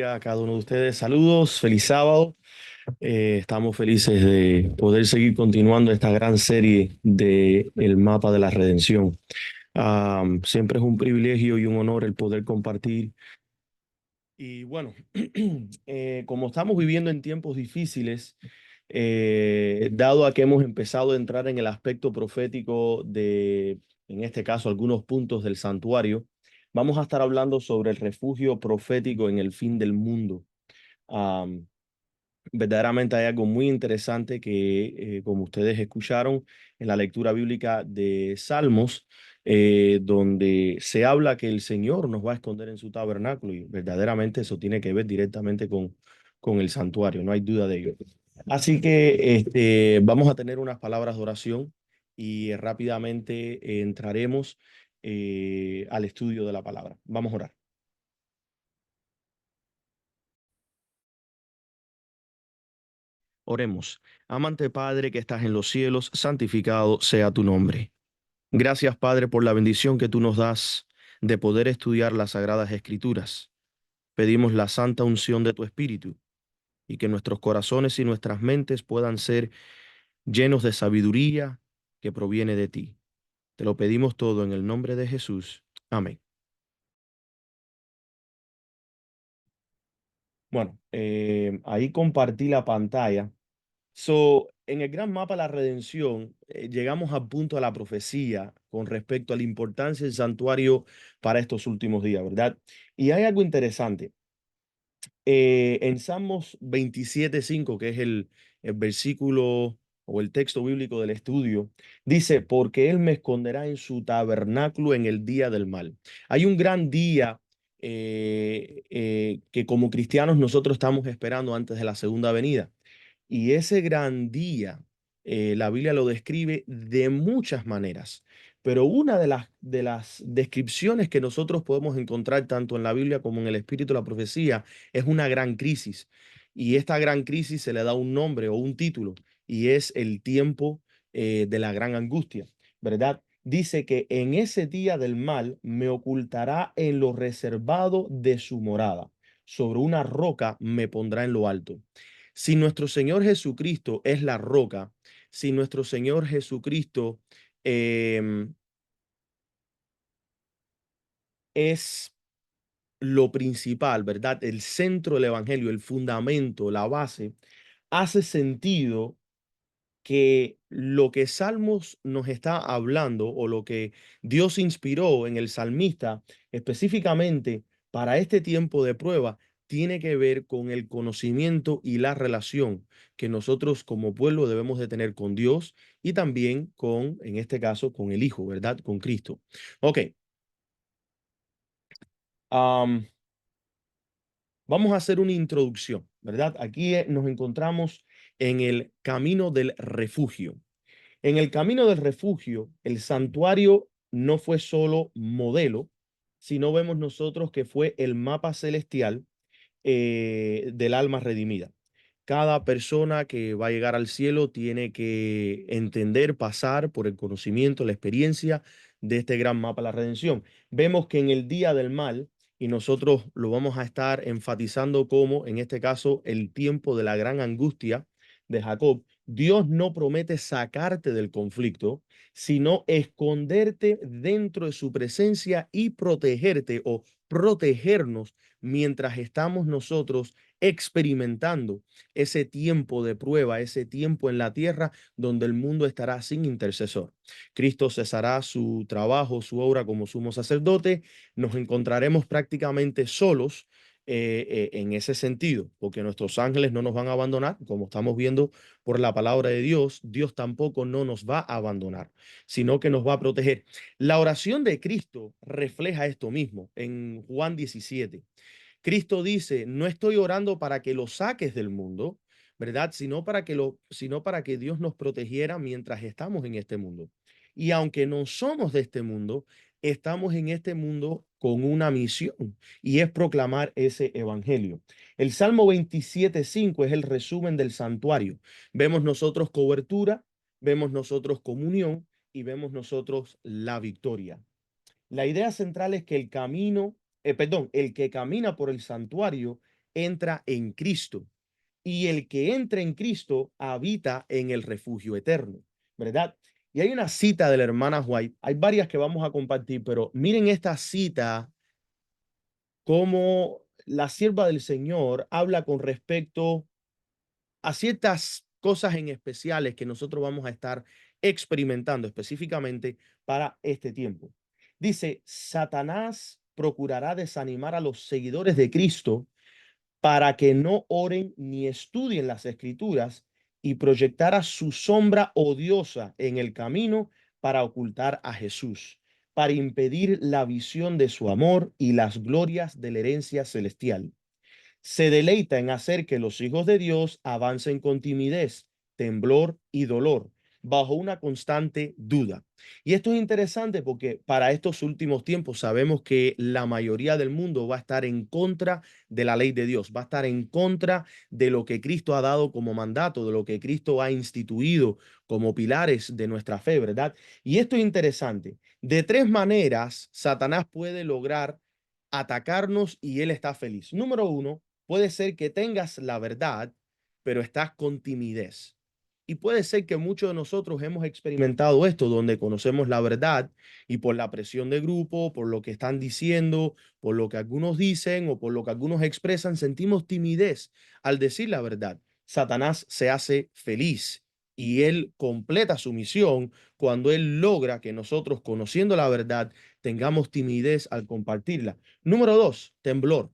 A cada uno de ustedes, saludos, feliz sábado. Estamos felices de poder seguir continuando esta gran serie de El Mapa de la Redención. Siempre es un privilegio y un honor el poder compartir. Y bueno, como estamos viviendo en tiempos difíciles, dado a que hemos empezado a entrar en el aspecto profético de, en este caso, algunos puntos del santuario, vamos a estar hablando sobre el refugio profético en el fin del mundo. Am, Verdaderamente hay algo muy interesante que, como ustedes escucharon en la lectura bíblica de Salmos, donde se habla que el Señor nos va a esconder en su tabernáculo y verdaderamente eso tiene que ver directamente con el santuario, no hay duda de ello. Así que vamos a tener unas palabras de oración y rápidamente entraremos al estudio de la palabra. Vamos a orar. Oremos. Amante Padre que estás en los cielos, santificado sea tu nombre. Gracias, Padre, por la bendición que tú nos das de poder estudiar las sagradas escrituras. Pedimos la santa unción de tu Espíritu y que nuestros corazones y nuestras mentes puedan ser llenos de sabiduría que proviene de ti. Te lo pedimos todo en el nombre de Jesús. Amén. Bueno, ahí compartí la pantalla. En el gran mapa de la redención, llegamos al punto de la profecía con respecto a la importancia del santuario para estos últimos días, ¿verdad? Y hay algo interesante. En Salmos 27:5, que es el versículo o el texto bíblico del estudio, dice, porque Él me esconderá en su tabernáculo en el día del mal. Hay un gran día que como cristianos nosotros estamos esperando antes de la segunda venida. Y ese gran día, la Biblia lo describe de muchas maneras, pero una de las descripciones que nosotros podemos encontrar tanto en la Biblia como en el Espíritu de la Profecía es una gran crisis. Y esta gran crisis se le da un nombre o un título, y es el tiempo de la gran angustia, ¿verdad? Dice que en ese día del mal me ocultará en lo reservado de su morada. Sobre una roca me pondrá en lo alto. Si nuestro Señor Jesucristo es la roca, si nuestro Señor Jesucristo em, es lo principal, ¿verdad? El centro del Evangelio, el fundamento, la base, hace sentido que lo que Salmos nos está hablando o lo que Dios inspiró en el salmista específicamente para este tiempo de prueba tiene que ver con el conocimiento y la relación que nosotros como pueblo debemos de tener con Dios y también con, en este caso, con el Hijo, ¿verdad? Con Cristo. Ok. am, Vamos a hacer una introducción, ¿verdad? Aquí nos encontramos en el camino del refugio. En el camino del refugio, el santuario no fue solo modelo, sino vemos nosotros que fue el mapa celestial del alma redimida. Cada persona que va a llegar al cielo tiene que entender, pasar por el conocimiento, la experiencia de este gran mapa de la redención. Vemos que en el día del mal, y nosotros lo vamos a estar enfatizando como, en este caso, el tiempo de la gran angustia de Jacob, Dios no promete sacarte del conflicto, sino esconderte dentro de su presencia y protegerte o protegernos mientras estamos nosotros experimentando ese tiempo de prueba, ese tiempo en la tierra donde el mundo estará sin intercesor. Cristo cesará su trabajo, su obra como sumo sacerdote, nos encontraremos prácticamente solos en ese sentido, porque nuestros ángeles no nos van a abandonar, como estamos viendo por la palabra de Dios, Dios tampoco no nos va a abandonar, sino que nos va a proteger. La oración de Cristo refleja esto mismo en Juan 17. Cristo dice, no estoy orando para que lo saques del mundo, ¿verdad? Sino para que Dios nos protegiera mientras estamos en este mundo. Y aunque no somos de este mundo, estamos en este mundo con una misión y es proclamar ese evangelio. El Salmo 27:5 es el resumen del santuario. Vemos nosotros cobertura, vemos nosotros comunión y vemos nosotros la victoria. La idea central es que el que camina por el santuario entra en Cristo. Y el que entra en Cristo habita en el refugio eterno, ¿verdad? Y hay una cita de la hermana White, hay varias que vamos a compartir, pero miren esta cita, cómo la sierva del Señor habla con respecto a ciertas cosas en especiales que nosotros vamos a estar experimentando específicamente para este tiempo. Dice, Satanás procurará desanimar a los seguidores de Cristo para que no oren ni estudien las escrituras y proyectara su sombra odiosa en el camino para ocultar a Jesús, para impedir la visión de su amor y las glorias de la herencia celestial. Se deleita en hacer que los hijos de Dios avancen con timidez, temblor y dolor, bajo una constante duda. Y esto es interesante porque para estos últimos tiempos sabemos que la mayoría del mundo va a estar en contra de la ley de Dios, va a estar en contra de lo que Cristo ha dado como mandato, de lo que Cristo ha instituido como pilares de nuestra fe, ¿verdad? Y esto es interesante. De tres maneras, Satanás puede lograr atacarnos y él está feliz. Número uno, puede ser que tengas la verdad, pero estás con timidez. Y puede ser que muchos de nosotros hemos experimentado esto, donde conocemos la verdad y por la presión de grupo, por lo que están diciendo, por lo que algunos dicen o por lo que algunos expresan, sentimos timidez al decir la verdad. Satanás se hace feliz y él completa su misión cuando él logra que nosotros, conociendo la verdad, tengamos timidez al compartirla. Número dos, temblor.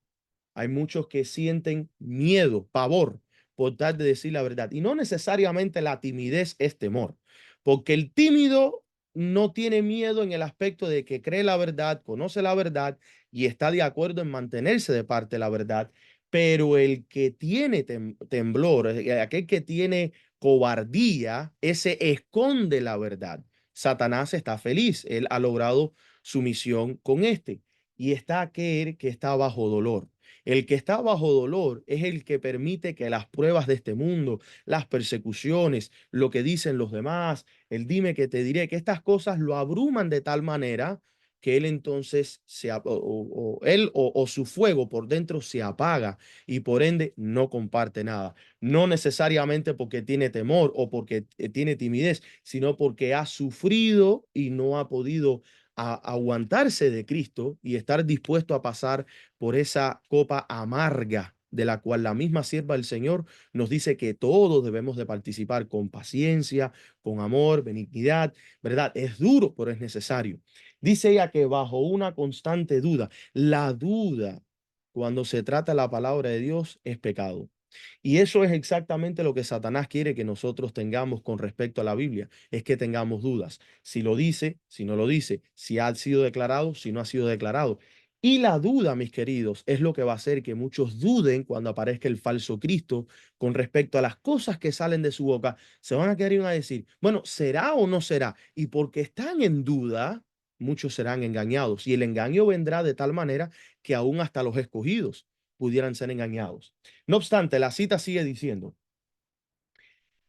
Hay muchos que sienten miedo, pavor por tal de decir la verdad. Y no necesariamente la timidez es temor, porque el tímido no tiene miedo en el aspecto de que cree la verdad, conoce la verdad y está de acuerdo en mantenerse de parte de la verdad. Pero el que tiene temblor, aquel que tiene cobardía, ese esconde la verdad. Satanás está feliz. Él ha logrado su misión con este. Y está aquel que está bajo dolor. El que está bajo dolor es el que permite que las pruebas de este mundo, las persecuciones, lo que dicen los demás, el dime que te diré, que estas cosas lo abruman de tal manera que él entonces o su fuego por dentro se apaga y por ende no comparte nada. No necesariamente porque tiene temor o porque tiene timidez, sino porque ha sufrido y no ha podido aguantarse de Cristo y estar dispuesto a pasar por esa copa amarga de la cual la misma sierva del Señor nos dice que todos debemos de participar con paciencia, con amor, benignidad, ¿verdad? Es duro, pero es necesario. Dice ella que bajo una constante duda, la duda cuando se trata la palabra de Dios es pecado. Y eso es exactamente lo que Satanás quiere que nosotros tengamos con respecto a la Biblia, es que tengamos dudas. Si lo dice, si no lo dice, si ha sido declarado, si no ha sido declarado. Y la duda, mis queridos, es lo que va a hacer que muchos duden cuando aparezca el falso Cristo con respecto a las cosas que salen de su boca. Se van a quedar y van a decir, bueno, ¿será o no será? Y porque están en duda, muchos serán engañados. Y el engaño vendrá de tal manera que aún hasta los escogidos pudieran ser engañados. No obstante, la cita sigue diciendo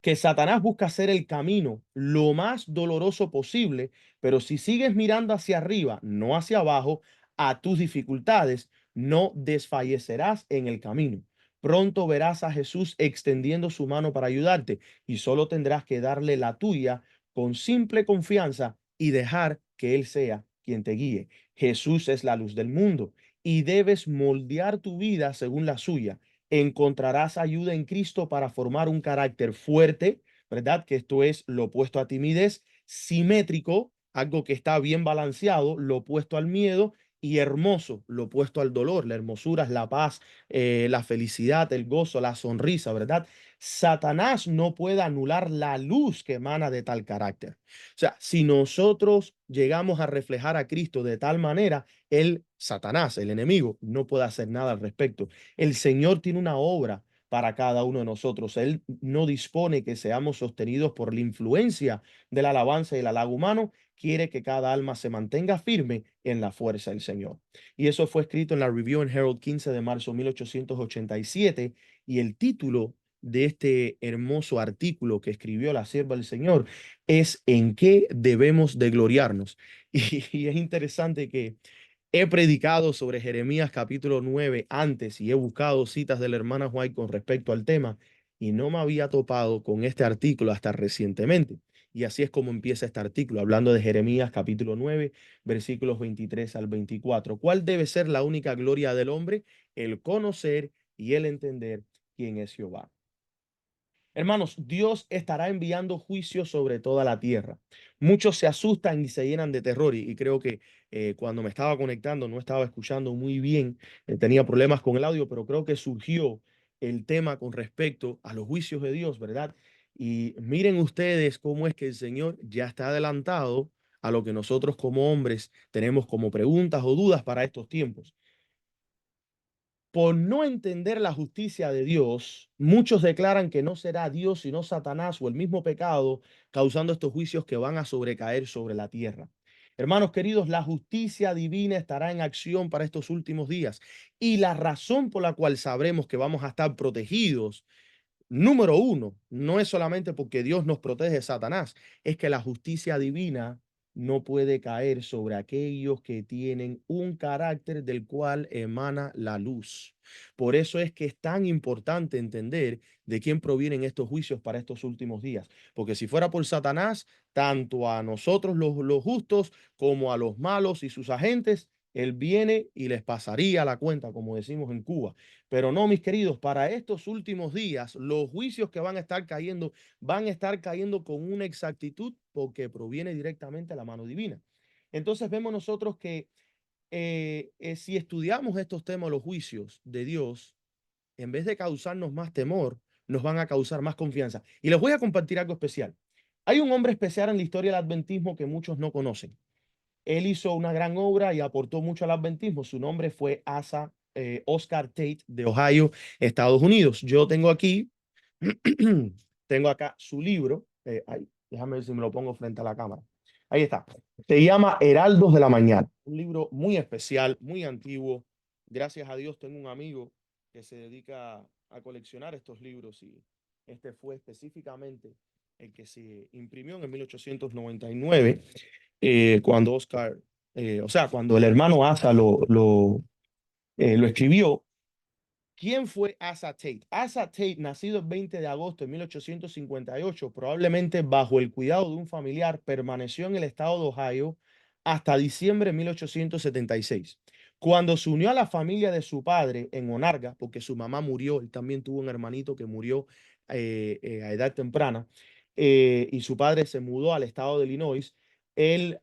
que Satanás busca hacer el camino lo más doloroso posible, pero si sigues mirando hacia arriba, no hacia abajo, a tus dificultades, no desfallecerás en el camino. Pronto verás a Jesús extendiendo su mano para ayudarte y solo tendrás que darle la tuya con simple confianza y dejar que Él sea quien te guíe. Jesús es la luz del mundo y debes moldear tu vida según la suya. Encontrarás ayuda en Cristo para formar un carácter fuerte, ¿verdad? Que esto es lo opuesto a timidez, simétrico, algo que está bien balanceado, lo opuesto al miedo, y hermoso, lo opuesto al dolor. La hermosura es la paz, la felicidad, el gozo, la sonrisa, ¿verdad? Satanás no puede anular la luz que emana de tal carácter. O sea, si nosotros llegamos a reflejar a Cristo de tal manera, el Satanás, el enemigo, no puede hacer nada al respecto. El Señor tiene una obra para cada uno de nosotros. Él no dispone que seamos sostenidos por la influencia de la alabanza y el halago humano. Quiere que cada alma se mantenga firme en la fuerza del Señor. Y eso fue escrito en la Review and Herald 15 de marzo de 1887. Y el título de este hermoso artículo que escribió la sierva del Señor es ¿En qué debemos de gloriarnos? Y es interesante que He predicado sobre Jeremías capítulo 9 antes y he buscado citas de la hermana White con respecto al tema y no me había topado con este artículo hasta recientemente. Y así es como empieza este artículo, hablando de Jeremías capítulo 9, versículos 23 al 24. ¿Cuál debe ser la única gloria del hombre? El conocer y el entender quién es Jehová. Hermanos, Dios estará enviando juicios sobre toda la tierra. Muchos se asustan y se llenan de terror y creo que cuando me estaba conectando no estaba escuchando muy bien, tenía problemas con el audio, pero creo que surgió el tema con respecto a los juicios de Dios, ¿verdad? Y miren ustedes cómo es que el Señor ya está adelantado a lo que nosotros como hombres tenemos como preguntas o dudas para estos tiempos. Por no entender la justicia de Dios, muchos declaran que no será Dios sino Satanás o el mismo pecado causando estos juicios que van a sobrecaer sobre la tierra. Hermanos queridos, la justicia divina estará en acción para estos últimos días y la razón por la cual sabremos que vamos a estar protegidos. Número uno, no es solamente porque Dios nos protege de Satanás, es que la justicia divina no puede caer sobre aquellos que tienen un carácter del cual emana la luz. Por eso es que es tan importante entender de quién provienen estos juicios para estos últimos días. Porque si fuera por Satanás, tanto a nosotros los justos como a los malos y sus agentes, él viene y les pasaría la cuenta, como decimos en Cuba. Pero no, mis queridos, para estos últimos días, los juicios que van a estar cayendo con una exactitud porque proviene directamente de la mano divina. Entonces vemos nosotros que si estudiamos estos temas, los juicios de Dios, en vez de causarnos más temor, nos van a causar más confianza. Y les voy a compartir algo especial. Hay un hombre especial en la historia del adventismo que muchos no conocen. Él hizo una gran obra y aportó mucho al adventismo. Su nombre fue Oscar Tate de Ohio, Estados Unidos. Yo tengo aquí, tengo acá su libro. Déjame ver si me lo pongo frente a la cámara. Ahí está. Se llama Heraldos de la Mañana. Un libro muy especial, muy antiguo. Gracias a Dios tengo un amigo que se dedica a coleccionar estos libros y este fue específicamente el que se imprimió en el 1899 cuando Oscar, o sea, cuando el hermano Asa lo escribió. ¿Quién fue Asa Tate? Asa Tate, nacido el 20 de agosto de 1858, probablemente bajo el cuidado de un familiar, permaneció en el estado de Ohio hasta diciembre de 1876. Cuando se unió a la familia de su padre en Onarga, porque su mamá murió, él también tuvo un hermanito que murió a edad temprana, y su padre se mudó al estado de Illinois. Él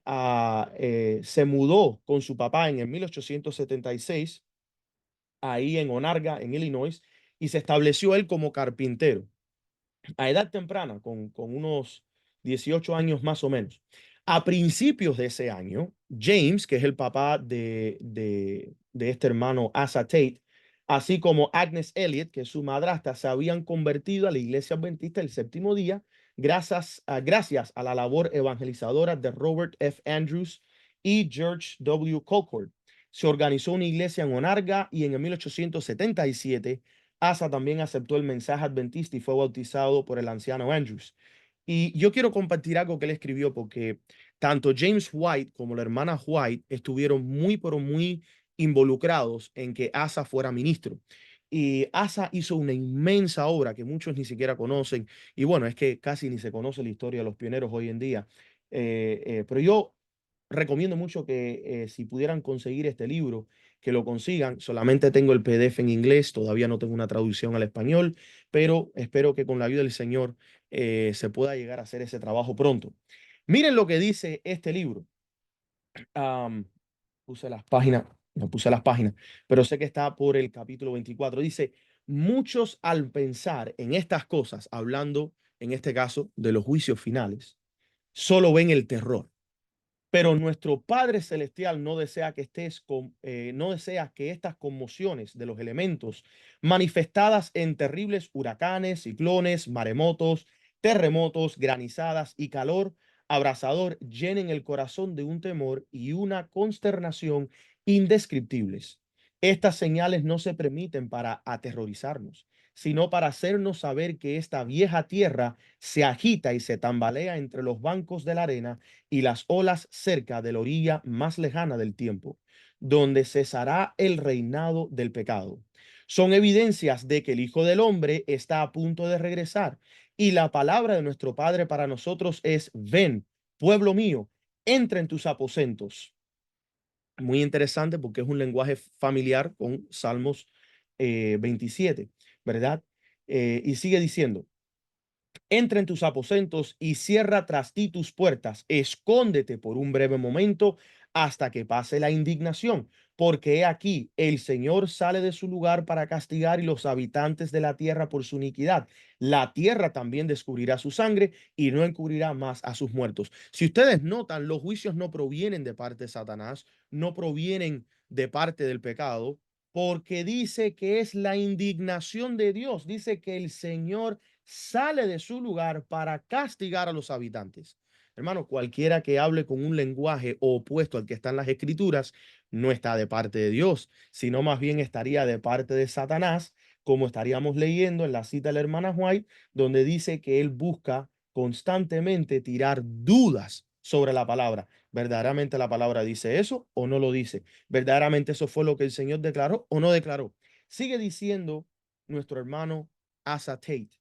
se mudó con su papá en el 1876 ahí en Onarga, en Illinois, y se estableció él como carpintero a edad temprana, con unos 18 años más o menos. A principios de ese año, James, que es el papá de este hermano Asa Tate, así como Agnes Elliot, que es su madrastra, se habían convertido a la iglesia adventista del séptimo día gracias a la labor evangelizadora de Robert F. Andrews y George W. Colcord. Se organizó una iglesia en Onarga y en el 1877 Asa también aceptó el mensaje adventista y fue bautizado por el anciano Andrews. Y yo quiero compartir algo que él escribió porque tanto James White como la hermana White estuvieron muy, pero muy involucrados en que Asa fuera ministro. Y Asa hizo una inmensa obra que muchos ni siquiera conocen. Y bueno, es que casi ni se conoce la historia de los pioneros hoy en día. Pero yo recomiendo mucho que si pudieran conseguir este libro, que lo consigan. Solamente tengo el PDF en inglés, todavía no tengo una traducción al español, pero espero que con la ayuda del Señor se pueda llegar a hacer ese trabajo pronto. Miren lo que dice este libro. Um, puse las páginas, no puse las páginas, pero sé que está por el capítulo 24. Dice, muchos al pensar en estas cosas, hablando en este caso de los juicios finales, solo ven el terror. Pero nuestro Padre Celestial no desea no desea que estas conmociones de los elementos manifestadas en terribles huracanes, ciclones, maremotos, terremotos, granizadas y calor abrasador llenen el corazón de un temor y una consternación indescriptibles. Estas señales no se permiten para aterrorizarnos, sino para hacernos saber que esta vieja tierra se agita y se tambalea entre los bancos de la arena y las olas cerca de la orilla más lejana del tiempo. donde cesará el reinado del pecado. Son evidencias de que el Hijo del Hombre está a punto de regresar. Y la palabra de nuestro Padre para nosotros es: ven, pueblo mío, entra en tus aposentos. Muy interesante porque es un lenguaje familiar con Salmos 27, ¿verdad? Y sigue diciendo: entra en tus aposentos y cierra tras ti tus puertas. Escóndete por un breve momento hasta que pase la indignación, porque he aquí, el Señor sale de su lugar para castigar y los habitantes de la tierra por su iniquidad. La tierra también descubrirá su sangre y no encubrirá más a sus muertos. Si ustedes notan, los juicios no provienen de parte de Satanás, no provienen de parte del pecado, porque dice que es la indignación de Dios. Dice que el Señor sale de su lugar para castigar a los habitantes. Hermano, cualquiera que hable con un lenguaje opuesto al que está en las escrituras no está de parte de Dios, sino más bien estaría de parte de Satanás, como estaríamos leyendo en la cita de la hermana White, donde dice que él busca constantemente tirar dudas sobre la palabra. ¿Verdaderamente la palabra dice eso o no lo dice? ¿Verdaderamente eso fue lo que el Señor declaró o no declaró? Sigue diciendo nuestro hermano Asa Tate: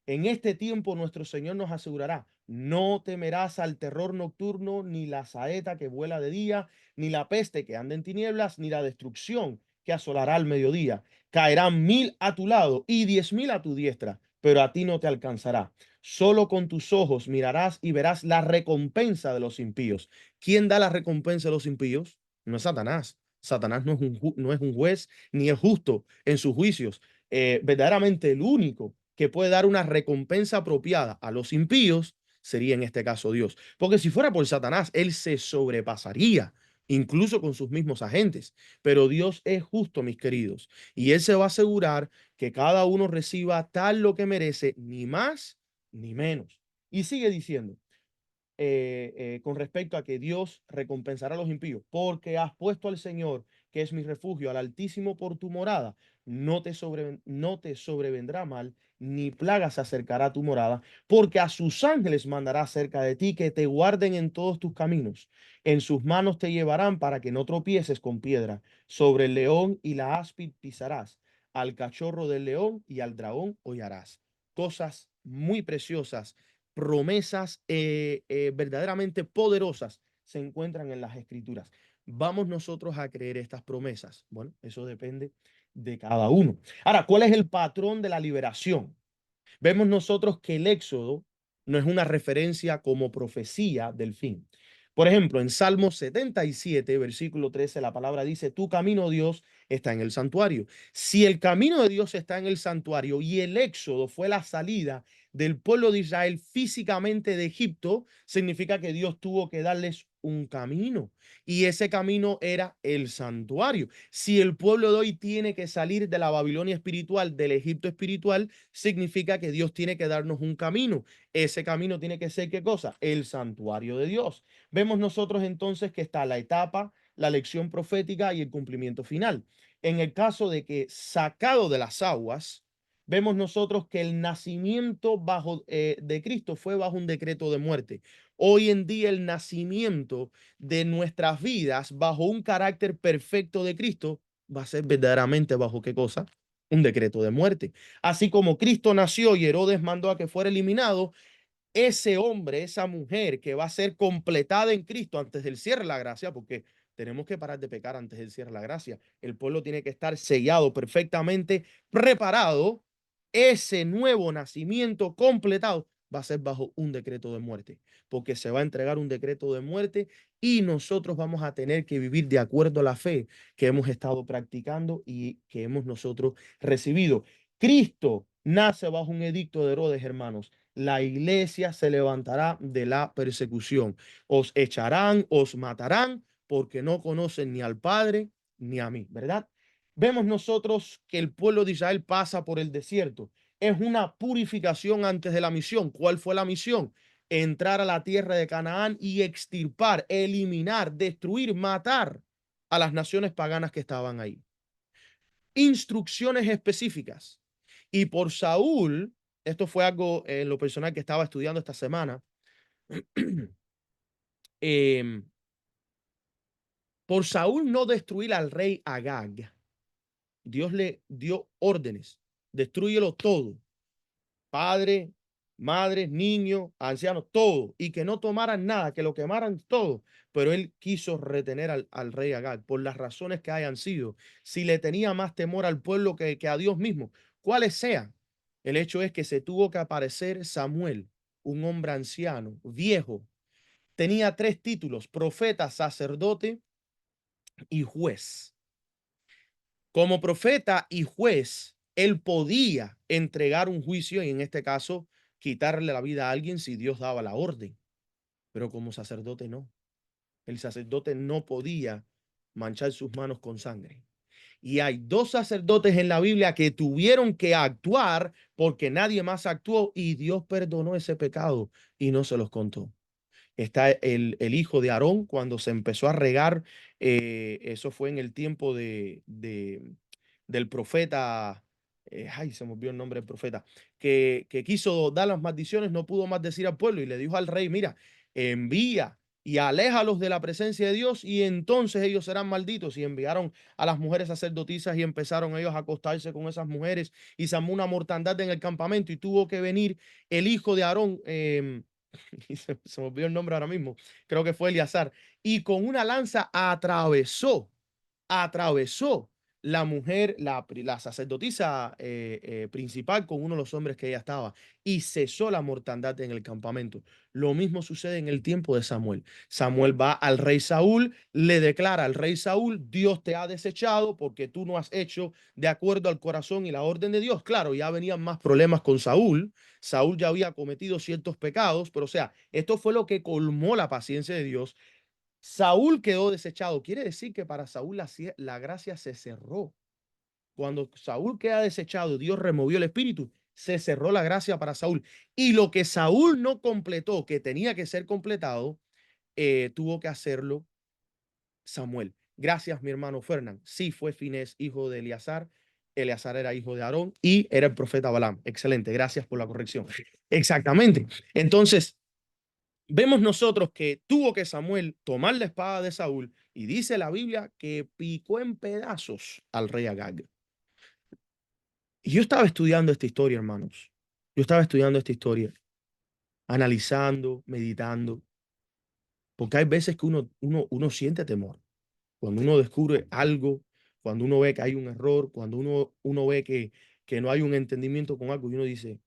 en este tiempo nuestro Señor nos asegurará: no temerás al terror nocturno, ni la saeta que vuela de día, ni la peste que anda en tinieblas, ni la destrucción que asolará al mediodía. Caerán 1000 a tu lado y 10.000 a tu diestra, pero a ti no te alcanzará. Solo con tus ojos mirarás y verás la recompensa de los impíos. ¿Quién da la recompensa de los impíos? No es Satanás. Satanás no es un juez ni es justo en sus juicios. Verdaderamente el único que puede dar una recompensa apropiada a los impíos sería en este caso Dios. Porque si fuera por Satanás, él se sobrepasaría, incluso con sus mismos agentes. Pero Dios es justo, mis queridos, y él se va a asegurar que cada uno reciba tal lo que merece, ni más ni menos. Y sigue diciendo, con respecto a que Dios recompensará a los impíos, porque has puesto al Señor, que es mi refugio, al Altísimo por tu morada. No te sobrevendrá mal, ni plaga se acercará a tu morada, porque a sus ángeles mandará cerca de ti, que te guarden en todos tus caminos. En sus manos te llevarán para que no tropieces con piedra. Sobre el león y la áspid pisarás, al cachorro del león y al dragón hollarás. Cosas muy preciosas, promesas verdaderamente poderosas se encuentran en las escrituras. ¿Vamos nosotros a creer estas promesas? Bueno, eso depende de cada uno. Ahora, ¿cuál es el patrón de la liberación? Vemos nosotros que el Éxodo no es una referencia como profecía del fin. Por ejemplo, en Salmo 77, versículo 13, la palabra dice: tu camino, Dios, está en el santuario. Si el camino de Dios está en el santuario y el Éxodo fue la salida del pueblo de Israel físicamente de Egipto, significa que Dios tuvo que darles un camino, y ese camino era el santuario. Si el pueblo de hoy tiene que salir de la Babilonia espiritual, del Egipto espiritual, significa que Dios tiene que darnos un camino. Ese camino tiene que ser, ¿qué cosa? El santuario de Dios. Vemos nosotros entonces que está la etapa, la lección profética y el cumplimiento final. En el caso de que sacado de las aguas, vemos nosotros que el nacimiento de Cristo fue bajo un decreto de muerte. Hoy en día el nacimiento de nuestras vidas bajo un carácter perfecto de Cristo va a ser verdaderamente bajo ¿qué cosa? Un decreto de muerte. Así como Cristo nació y Herodes mandó a que fuera eliminado, ese hombre, esa mujer que va a ser completada en Cristo antes del cierre de la gracia, porque tenemos que parar de pecar antes del cierre de la gracia. El pueblo tiene que estar sellado, perfectamente preparado. Ese nuevo nacimiento completado va a ser bajo un decreto de muerte, porque se va a entregar un decreto de muerte y nosotros vamos a tener que vivir de acuerdo a la fe que hemos estado practicando y que hemos nosotros recibido. Cristo nace bajo un edicto de Herodes, hermanos. La iglesia se levantará de la persecución. Os echarán, os matarán, porque no conocen ni al Padre ni a mí, ¿verdad? Vemos nosotros que el pueblo de Israel pasa por el desierto. Es una purificación antes de la misión. ¿Cuál fue la misión? Entrar a la tierra de Canaán y extirpar, eliminar, destruir, matar a las naciones paganas que estaban ahí. Instrucciones específicas. Y por Saúl, esto fue algo en lo personal que estaba estudiando esta semana, eh, Por Saúl no destruir al rey Agag, Dios le dio órdenes, destrúyelo todo, padre, madre, niño, ancianos, todo, y que no tomaran nada, que lo quemaran todo. Pero él quiso retener al rey Agag por las razones que hayan sido. Si le tenía más temor al pueblo que a Dios mismo, cuáles sean. El hecho es que se tuvo que aparecer Samuel, un hombre anciano, viejo. Tenía 3 títulos: profeta, sacerdote y juez. Como profeta y juez, él podía entregar un juicio y en este caso quitarle la vida a alguien si Dios daba la orden. Pero como sacerdote no. El sacerdote no podía manchar sus manos con sangre. Y hay 2 sacerdotes en la Biblia que tuvieron que actuar porque nadie más actuó y Dios perdonó ese pecado y no se los contó. Está el hijo de Aarón cuando se empezó a regar, eso fue en el tiempo del profeta, ay, se me olvidó el nombre del profeta, que quiso dar las maldiciones, no pudo más decir al pueblo y le dijo al rey, mira, envía y aléjalos de la presencia de Dios y entonces ellos serán malditos. Y enviaron a las mujeres sacerdotisas y empezaron ellos a acostarse con esas mujeres y se armó una mortandad en el campamento y tuvo que venir el hijo de Aarón, y se me olvidó el nombre ahora mismo, creo que fue Eleazar, y con una lanza atravesó la mujer, la sacerdotisa principal con uno de los hombres que ella estaba y cesó la mortandad en el campamento. Lo mismo sucede en el tiempo de Samuel. Samuel va al rey Saúl, le declara al rey Saúl, Dios te ha desechado porque tú no has hecho de acuerdo al corazón y la orden de Dios. Claro, ya venían más problemas con Saúl. Saúl ya había cometido ciertos pecados, pero o sea, esto fue lo que colmó la paciencia de Dios. Saúl quedó desechado. Quiere decir que para Saúl la gracia se cerró. Cuando Saúl queda desechado, Dios removió el espíritu, se cerró la gracia para Saúl. Y lo que Saúl no completó, que tenía que ser completado, tuvo que hacerlo Samuel. Gracias, mi hermano Fernán. Sí, fue Finés, hijo de Eleazar. Eleazar era hijo de Aarón y era el profeta Balaam. Excelente, gracias por la corrección. Exactamente. Entonces, vemos nosotros que tuvo que Samuel tomar la espada de Saúl y dice la Biblia que picó en pedazos al rey Agag. Y yo estaba estudiando esta historia, hermanos. Yo estaba estudiando esta historia, analizando, meditando, porque hay veces que uno siente temor. Cuando uno descubre algo, cuando uno ve que hay un error, cuando uno ve que no hay un entendimiento con algo y uno dice,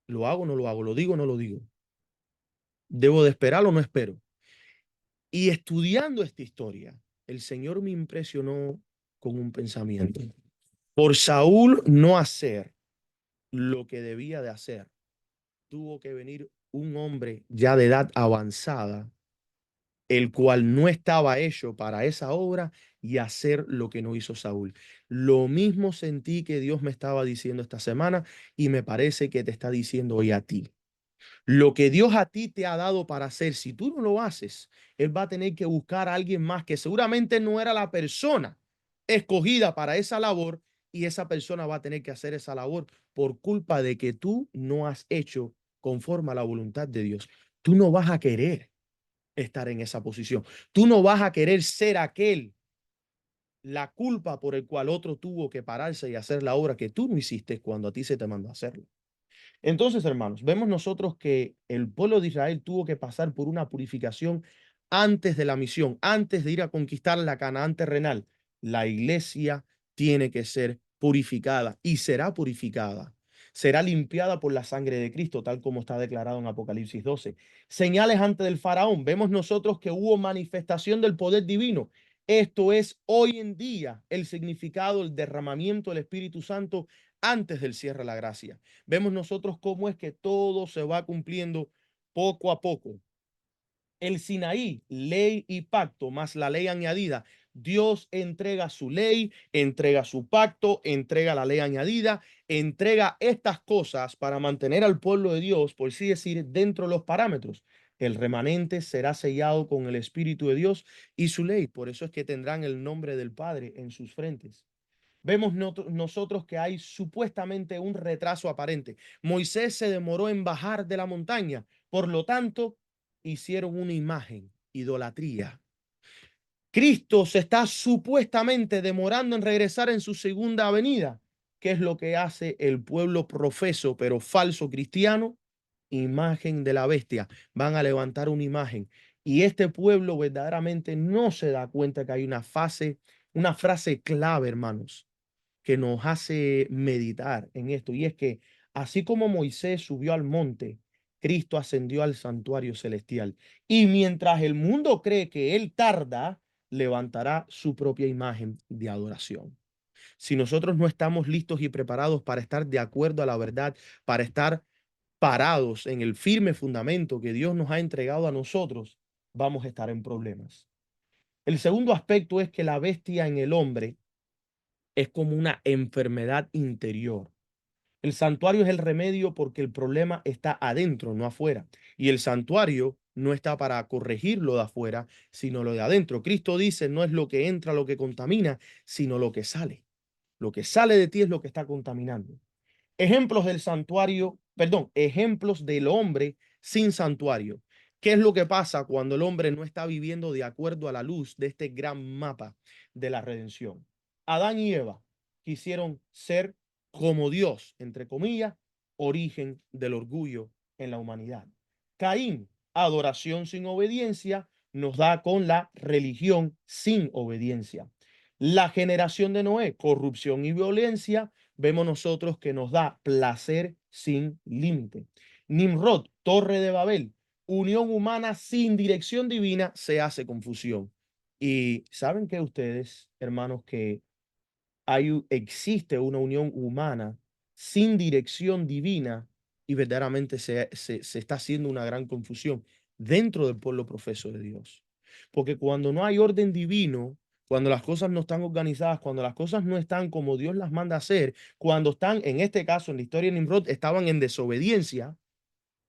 ¿lo hago o no lo hago? ¿Lo digo o no lo digo? ¿Debo de esperar o no espero? Y estudiando esta historia, el Señor me impresionó con un pensamiento. Por Saúl no hacer lo que debía de hacer, tuvo que venir un hombre ya de edad avanzada, el cual no estaba hecho para esa obra y hacer lo que no hizo Saúl. Lo mismo sentí que Dios me estaba diciendo esta semana y me parece que te está diciendo hoy a ti. Lo que Dios a ti te ha dado para hacer, si tú no lo haces, Él va a tener que buscar a alguien más que seguramente no era la persona escogida para esa labor y esa persona va a tener que hacer esa labor por culpa de que tú no has hecho conforme a la voluntad de Dios. Tú no vas a querer estar en esa posición. Tú no vas a querer ser aquel, la culpa por el cual otro tuvo que pararse y hacer la obra que tú no hiciste cuando a ti se te mandó a hacerlo. Entonces, hermanos, vemos nosotros que el pueblo de Israel tuvo que pasar por una purificación antes de la misión, antes de ir a conquistar la Canaán terrenal. La iglesia tiene que ser purificada y será purificada. Será limpiada por la sangre de Cristo, tal como está declarado en Apocalipsis 12. Señales antes del faraón. Vemos nosotros que hubo manifestación del poder divino. Esto es hoy en día el significado, el derramamiento del Espíritu Santo antes del cierre de la gracia. Vemos nosotros cómo es que todo se va cumpliendo poco a poco. El Sinaí, ley y pacto, más la ley añadida. Dios entrega su ley, entrega su pacto, entrega la ley añadida, entrega estas cosas para mantener al pueblo de Dios, por así decir, dentro de los parámetros. El remanente será sellado con el Espíritu de Dios y su ley. Por eso es que tendrán el nombre del Padre en sus frentes. Vemos nosotros que hay supuestamente un retraso aparente. Moisés se demoró en bajar de la montaña, por lo tanto, hicieron una imagen, idolatría. Cristo se está supuestamente demorando en regresar en su segunda venida. ¿Qué es lo que hace el pueblo profeso pero falso cristiano? Imagen de la bestia. Van a levantar una imagen. Y este pueblo verdaderamente no se da cuenta que hay una frase clave, hermanos, que nos hace meditar en esto. Y es que así como Moisés subió al monte, Cristo ascendió al santuario celestial. Y mientras el mundo cree que Él tarda, levantará su propia imagen de adoración. Si nosotros no estamos listos y preparados para estar de acuerdo a la verdad, para estar parados en el firme fundamento que Dios nos ha entregado a nosotros, vamos a estar en problemas. El segundo aspecto es que la bestia en el hombre es como una enfermedad interior. El santuario es el remedio porque el problema está adentro, no afuera. Y el santuario no está para corregir lo de afuera, sino lo de adentro. Cristo dice, no es lo que entra lo que contamina, sino lo que sale. Lo que sale de ti es lo que está contaminando. Ejemplos del santuario, perdón, ejemplos del hombre sin santuario. ¿Qué es lo que pasa cuando el hombre no está viviendo de acuerdo a la luz de este gran mapa de la redención? Adán y Eva quisieron ser como Dios, entre comillas, origen del orgullo en la humanidad. Caín, adoración sin obediencia, nos da con la religión sin obediencia. La generación de Noé, corrupción y violencia, vemos nosotros que nos da placer sin límite. Nimrod, Torre de Babel, unión humana sin dirección divina, se hace confusión. Y saben que ustedes, hermanos, que existe una unión humana sin dirección divina y verdaderamente se está haciendo una gran confusión dentro del pueblo profeso de Dios. Porque cuando no hay orden divino, cuando las cosas no están organizadas, cuando las cosas no están como Dios las manda a hacer, cuando están, en este caso, en la historia de Nimrod, estaban en desobediencia,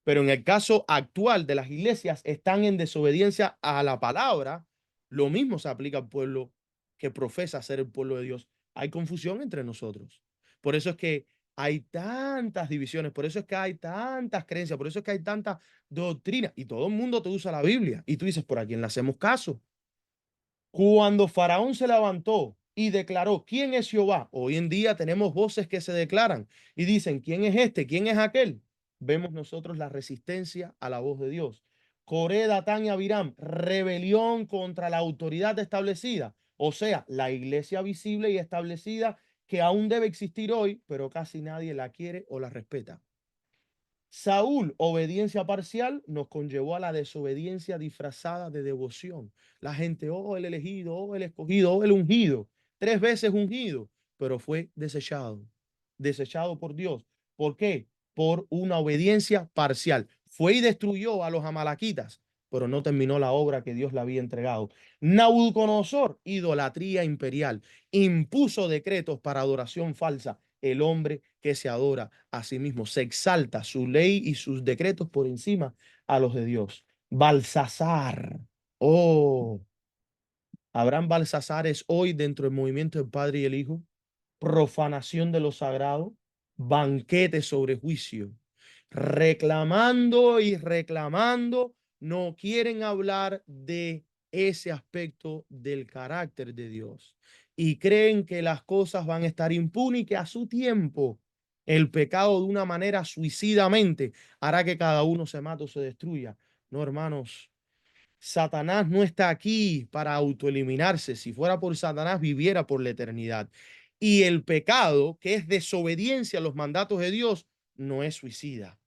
pero en el caso actual de las iglesias están en desobediencia a la palabra, lo mismo se aplica al pueblo que profesa ser el pueblo de Dios. Hay confusión entre nosotros. Por eso es que hay tantas divisiones, por eso es que hay tantas creencias, por eso es que hay tanta doctrina y todo el mundo te usa la Biblia y tú dices, ¿por a quién le hacemos caso? Cuando Faraón se levantó y declaró quién es Jehová, hoy en día tenemos voces que se declaran y dicen quién es este, quién es aquel. Vemos nosotros la resistencia a la voz de Dios. Coré, Datán y Abiram, rebelión contra la autoridad establecida, o sea, la iglesia visible y establecida que aún debe existir hoy, pero casi nadie la quiere o la respeta. Saúl, obediencia parcial, nos conllevó a la desobediencia disfrazada de devoción. La gente, oh, el elegido, oh, el escogido, oh, el ungido, 3 veces ungido, pero fue desechado por Dios. ¿Por qué? Por una obediencia parcial. Fue y destruyó a los amalaquitas, pero no terminó la obra que Dios le había entregado. Nabucodonosor, idolatría imperial, impuso decretos para adoración falsa. El hombre que se adora a sí mismo, se exalta su ley y sus decretos por encima a los de Dios. Balsasar. Oh, ¿habrán Balsasares hoy dentro del movimiento del Padre y el Hijo? Profanación de lo sagrado, banquete sobre juicio, reclamando y reclamando, no quieren hablar de ese aspecto del carácter de Dios y creen que las cosas van a estar impunes y que a su tiempo el pecado de una manera suicidamente hará que cada uno se mate o se destruya. No, hermanos, Satanás no está aquí para autoeliminarse. Si fuera por Satanás, viviera por la eternidad. Y el pecado, que es desobediencia a los mandatos de Dios, no es suicida.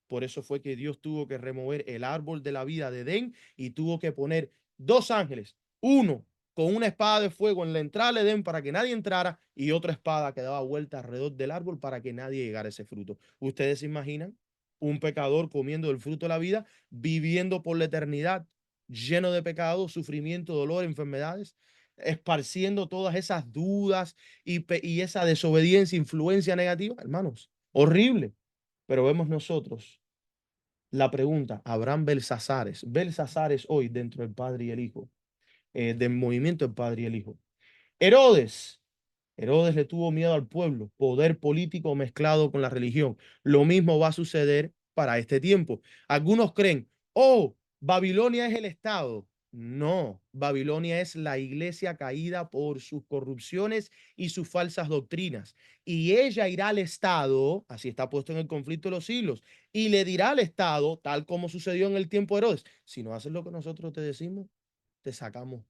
Por eso fue que Dios tuvo que remover el árbol de la vida de Edén y tuvo que poner 2 ángeles, uno con una espada de fuego en la entrada de Edén para que nadie entrara y otra espada que daba vuelta alrededor del árbol para que nadie llegara a ese fruto. ¿Ustedes se imaginan un pecador comiendo el fruto de la vida, viviendo por la eternidad, lleno de pecado, sufrimiento, dolor, enfermedades, esparciendo todas esas dudas y esa desobediencia, influencia negativa? Hermanos, horrible. Pero vemos nosotros la pregunta, ¿habrán Belsasares hoy dentro del Padre y el Hijo, del movimiento del Padre y el Hijo? Herodes. Herodes le tuvo miedo al pueblo, poder político mezclado con la religión. Lo mismo va a suceder para este tiempo. Algunos creen, oh, Babilonia es el Estado. No, Babilonia es la iglesia caída por sus corrupciones y sus falsas doctrinas. Y ella irá al Estado, así está puesto en el conflicto de los siglos, y le dirá al Estado, tal como sucedió en el tiempo de Herodes, si no haces lo que nosotros te decimos, te sacamos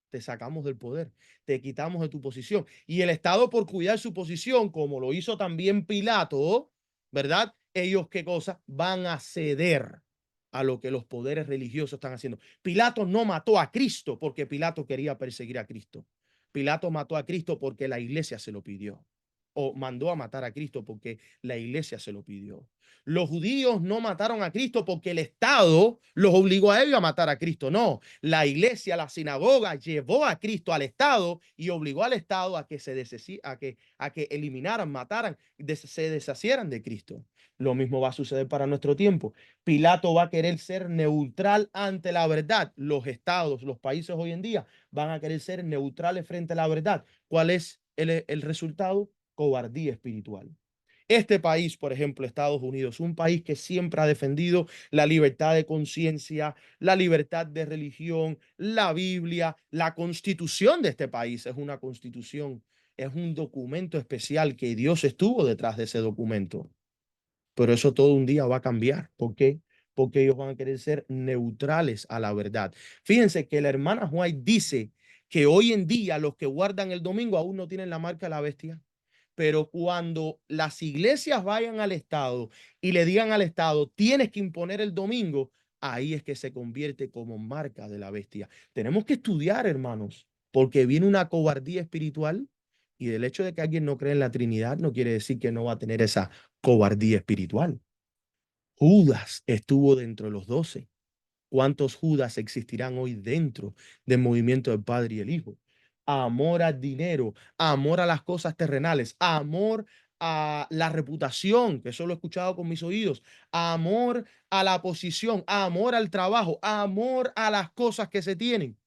te sacamos del poder, te quitamos de tu posición. Y el Estado, por cuidar su posición, como lo hizo también Pilato, ¿verdad? Ellos, ¿qué cosa? Van a ceder a lo que los poderes religiosos están haciendo. Pilato no mató a Cristo porque Pilato quería perseguir a Cristo. Pilato mató a Cristo porque la iglesia se lo pidió. O mandó a matar a Cristo porque la iglesia se lo pidió. Los judíos no mataron a Cristo porque el Estado los obligó a ellos a matar a Cristo. No, la iglesia, la sinagoga llevó a Cristo al Estado y obligó al Estado a que a que eliminaran, mataran, se deshacieran de Cristo. Lo mismo va a suceder para nuestro tiempo. Pilato va a querer ser neutral ante la verdad. Los estados, los países hoy en día van a querer ser neutrales frente a la verdad. ¿Cuál es el resultado? Cobardía espiritual. Este país, por ejemplo, Estados Unidos, un país que siempre ha defendido la libertad de conciencia, la libertad de religión, la Biblia, la constitución de este país es una constitución, es un documento especial que Dios estuvo detrás de ese documento. Pero eso todo un día va a cambiar. ¿Por qué? Porque ellos van a querer ser neutrales a la verdad. Fíjense que la hermana White dice que hoy en día los que guardan el domingo aún no tienen la marca de la bestia. Pero cuando las iglesias vayan al Estado y le digan al Estado, tienes que imponer el domingo, ahí es que se convierte como marca de la bestia. Tenemos que estudiar, hermanos, porque viene una cobardía espiritual y del hecho de que alguien no cree en la Trinidad no quiere decir que no va a tener esa cobardía espiritual. Judas estuvo dentro de los 12. ¿Cuántos Judas existirán hoy dentro del movimiento del Padre y el Hijo? Amor al dinero, amor a las cosas terrenales, amor a la reputación, que eso lo he escuchado con mis oídos, amor a la posición, amor al trabajo, amor a las cosas que se tienen.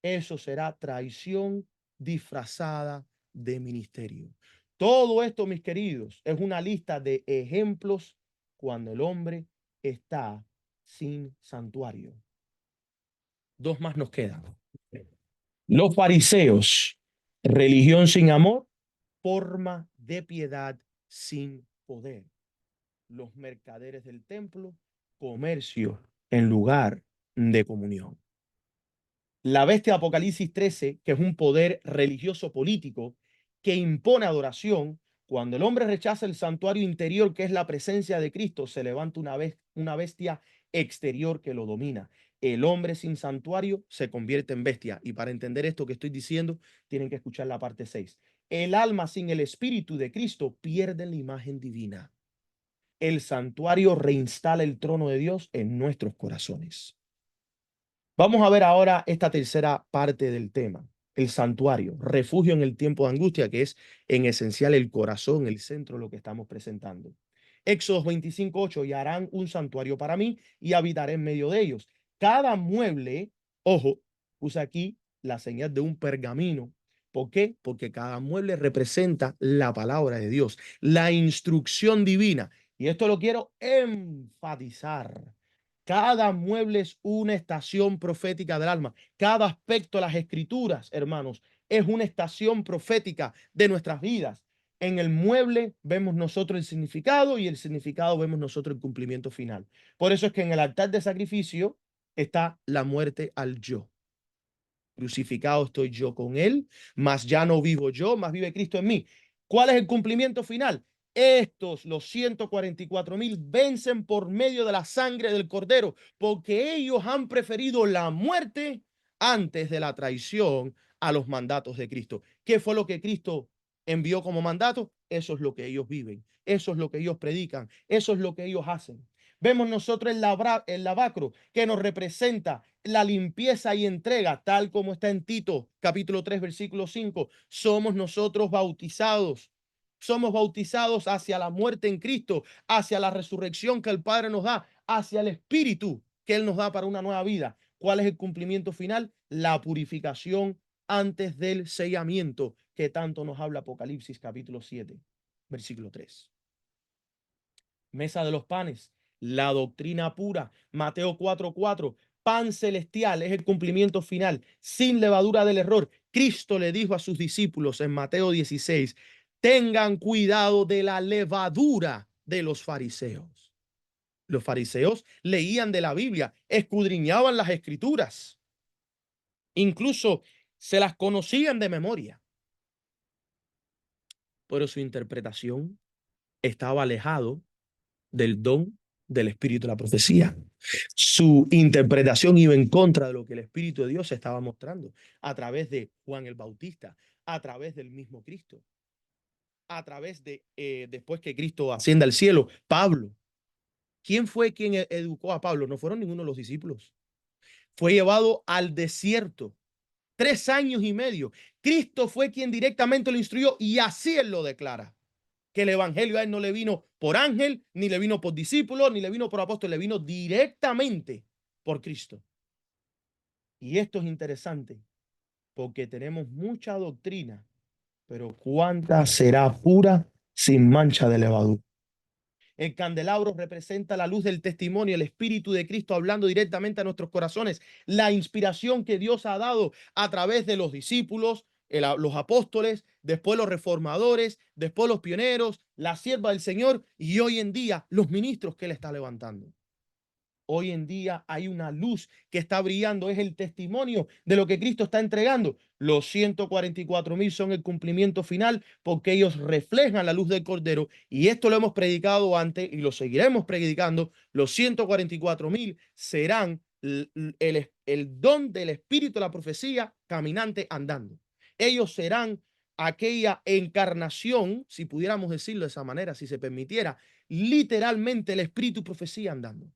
Eso será traición disfrazada de ministerio. Todo esto, mis queridos, es una lista de ejemplos cuando el hombre está sin santuario. Dos más nos quedan. Los fariseos, religión sin amor, forma de piedad sin poder. Los mercaderes del templo, comercio en lugar de comunión. La bestia Apocalipsis 13, que es un poder religioso político que impone adoración, cuando el hombre rechaza el santuario interior, que es la presencia de Cristo, se levanta una bestia exterior que lo domina. El hombre sin santuario se convierte en bestia. Y para entender esto que estoy diciendo, tienen que escuchar la parte 6. El alma sin el espíritu de Cristo pierde la imagen divina. El santuario reinstala el trono de Dios en nuestros corazones. Vamos a ver ahora esta tercera parte del tema, el santuario, refugio en el tiempo de angustia, que es en esencial el corazón, el centro de lo que estamos presentando. Éxodo 25:8, y harán un santuario para mí y habitaré en medio de ellos. Cada mueble, ojo, puse aquí la señal de un pergamino. ¿Por qué? Porque cada mueble representa la palabra de Dios, la instrucción divina. Y esto lo quiero enfatizar. Cada mueble es una estación profética del alma. Cada aspecto de las escrituras, hermanos, es una estación profética de nuestras vidas. En el mueble vemos nosotros el significado y el significado vemos nosotros el cumplimiento final. Por eso es que en el altar de sacrificio está la muerte al yo. Crucificado estoy yo con él, mas ya no vivo yo, mas vive Cristo en mí. ¿Cuál es el cumplimiento final? Estos, los 144,000, vencen por medio de la sangre del Cordero, porque ellos han preferido la muerte antes de la traición a los mandatos de Cristo. ¿Qué fue lo que Cristo envió como mandato? Eso es lo que ellos viven, eso es lo que ellos predican, eso es lo que ellos hacen. Vemos nosotros el lavacro que nos representa la limpieza y entrega, tal como está en Tito, capítulo 3, versículo 5. Somos nosotros bautizados. Somos bautizados hacia la muerte en Cristo, hacia la resurrección que el Padre nos da, hacia el Espíritu que Él nos da para una nueva vida. ¿Cuál es el cumplimiento final? La purificación antes del sellamiento, que tanto nos habla Apocalipsis capítulo 7, versículo 3. Mesa de los panes, la doctrina pura, Mateo 4:4, pan celestial, es el cumplimiento final, sin levadura del error. Cristo le dijo a sus discípulos en Mateo 16, tengan cuidado de la levadura de los fariseos. Los fariseos leían de la Biblia, escudriñaban las escrituras, incluso se las conocían de memoria, pero su interpretación estaba alejado del don del Espíritu de la profecía. Su interpretación iba en contra de lo que el Espíritu de Dios estaba mostrando a través de Juan el Bautista, a través del mismo Cristo, a través de, después que Cristo ascienda al cielo, Pablo. ¿Quién fue quien educó a Pablo? No fueron ninguno de los discípulos. Fue llevado al desierto 3 años y medio. Cristo fue quien directamente lo instruyó y así él lo declara. Que el evangelio a él no le vino por ángel, ni le vino por discípulo, ni le vino por apóstol, le vino directamente por Cristo. Y esto es interesante porque tenemos mucha doctrina, pero ¿cuánta será pura sin mancha de levadura? El candelabro representa la luz del testimonio, el Espíritu de Cristo hablando directamente a nuestros corazones, la inspiración que Dios ha dado a través de los discípulos, los apóstoles, después los reformadores, después los pioneros, la sierva del Señor y hoy en día los ministros que Él está levantando. Hoy en día hay una luz que está brillando, es el testimonio de lo que Cristo está entregando. Los 144,000 son el cumplimiento final porque ellos reflejan la luz del Cordero y esto lo hemos predicado antes y lo seguiremos predicando. Los 144,000 serán el don del Espíritu de la profecía caminante andando. Ellos serán aquella encarnación, si pudiéramos decirlo de esa manera, si se permitiera, literalmente el Espíritu profecía andando.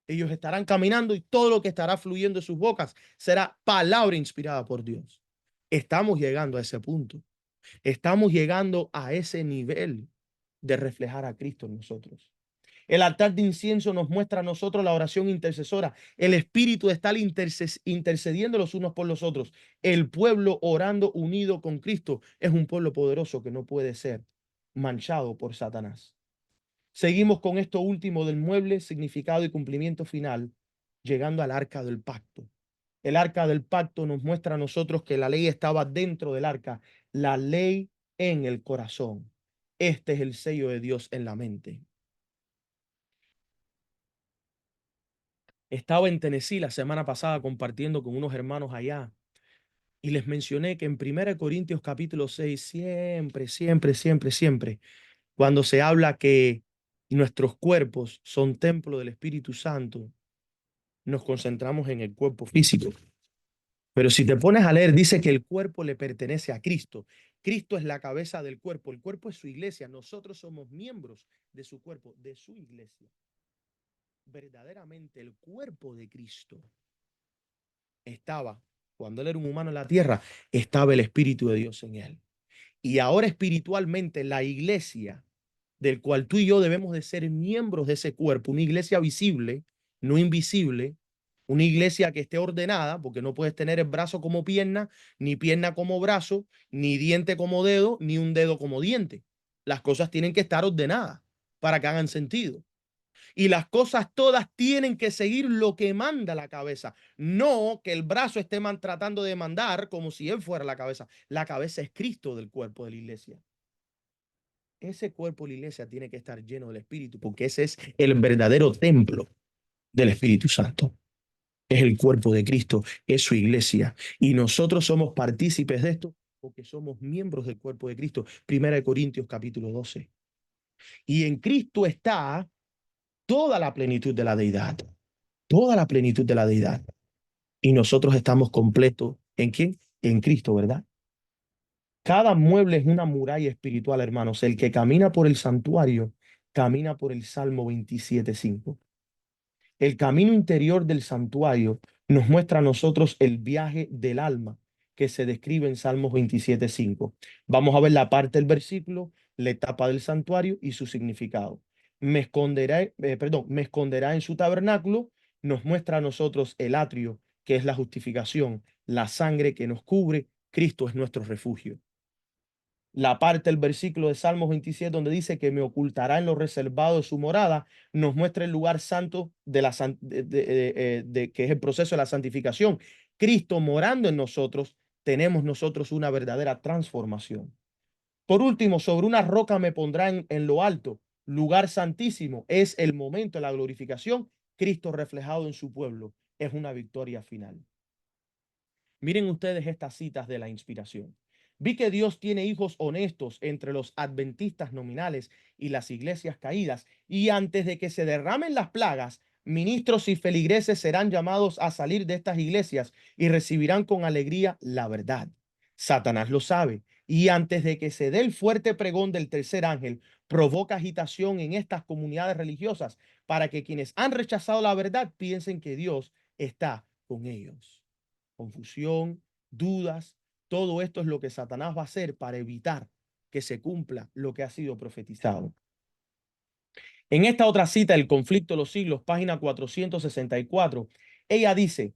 Ellos estarán caminando y todo lo que estará fluyendo de sus bocas será palabra inspirada por Dios. Estamos llegando a ese punto. Estamos llegando a ese nivel de reflejar a Cristo en nosotros. El altar de incienso nos muestra a nosotros la oración intercesora, el espíritu de estar intercediendo los unos por los otros. El pueblo orando unido con Cristo es un pueblo poderoso que no puede ser manchado por Satanás. Seguimos con esto último del mueble, significado y cumplimiento final, llegando al arca del pacto. El arca del pacto nos muestra a nosotros que la ley estaba dentro del arca, la ley en el corazón. Este es el sello de Dios en la mente. Estaba en Tennessee la semana pasada compartiendo con unos hermanos allá y les mencioné que en 1 Corintios capítulo 6 siempre, cuando se habla que nuestros cuerpos son templo del Espíritu Santo, nos concentramos en el cuerpo físico. Pero si te pones a leer, dice que el cuerpo le pertenece a Cristo. Cristo es la cabeza del cuerpo. El cuerpo es su iglesia. Nosotros somos miembros de su cuerpo, de su iglesia. Verdaderamente el cuerpo de Cristo estaba, cuando él era un humano en la tierra, estaba el Espíritu de Dios en él. Y ahora espiritualmente la iglesia, del cual tú y yo debemos de ser miembros de ese cuerpo, una iglesia visible, no invisible, una iglesia que esté ordenada, porque no puedes tener el brazo como pierna, ni pierna como brazo, ni diente como dedo, ni un dedo como diente. Las cosas tienen que estar ordenadas para que hagan sentido. Y las cosas todas tienen que seguir lo que manda la cabeza. No que el brazo esté tratando de mandar como si él fuera la cabeza. La cabeza es Cristo del cuerpo de la iglesia. Ese cuerpo de la iglesia tiene que estar lleno del Espíritu porque ese es el verdadero templo del Espíritu Santo. Es el cuerpo de Cristo, es su iglesia. Y nosotros somos partícipes de esto porque somos miembros del cuerpo de Cristo. 1 Corintios capítulo 12. Y en Cristo está toda la plenitud de la deidad. Toda la plenitud de la deidad. Y nosotros estamos completos. ¿En quién? En Cristo, ¿verdad? Cada mueble es una muralla espiritual, hermanos. El que camina por el santuario, camina por el Salmo 27:5. El camino interior del santuario nos muestra a nosotros el viaje del alma que se describe en Salmos 27:5. Vamos a ver la parte del versículo, la etapa del santuario y su significado. Me esconderá en su tabernáculo, nos muestra a nosotros el atrio, que es la justificación, la sangre que nos cubre. Cristo es nuestro refugio. la parte del versículo de Salmos 27 donde dice que me ocultará en lo reservado de su morada, nos muestra el lugar santo que es el proceso de la santificación. Cristo morando en nosotros, tenemos nosotros una verdadera transformación. Por último, sobre una roca me pondrá en lo alto, lugar santísimo. Es el momento de la glorificación. Cristo reflejado en su pueblo es una victoria final. Miren ustedes estas citas de la inspiración. Vi que Dios tiene hijos honestos entre los adventistas nominales y las iglesias caídas, y antes de que se derramen las plagas, ministros y feligreses serán llamados a salir de estas iglesias y recibirán con alegría la verdad. Satanás lo sabe, y antes de que se dé el fuerte pregón del tercer ángel, provoca agitación en estas comunidades religiosas para que quienes han rechazado la verdad piensen que Dios está con ellos. Confusión, dudas, todo esto es lo que Satanás va a hacer para evitar que se cumpla lo que ha sido profetizado. En esta otra cita, El conflicto de los siglos, página 464, ella dice,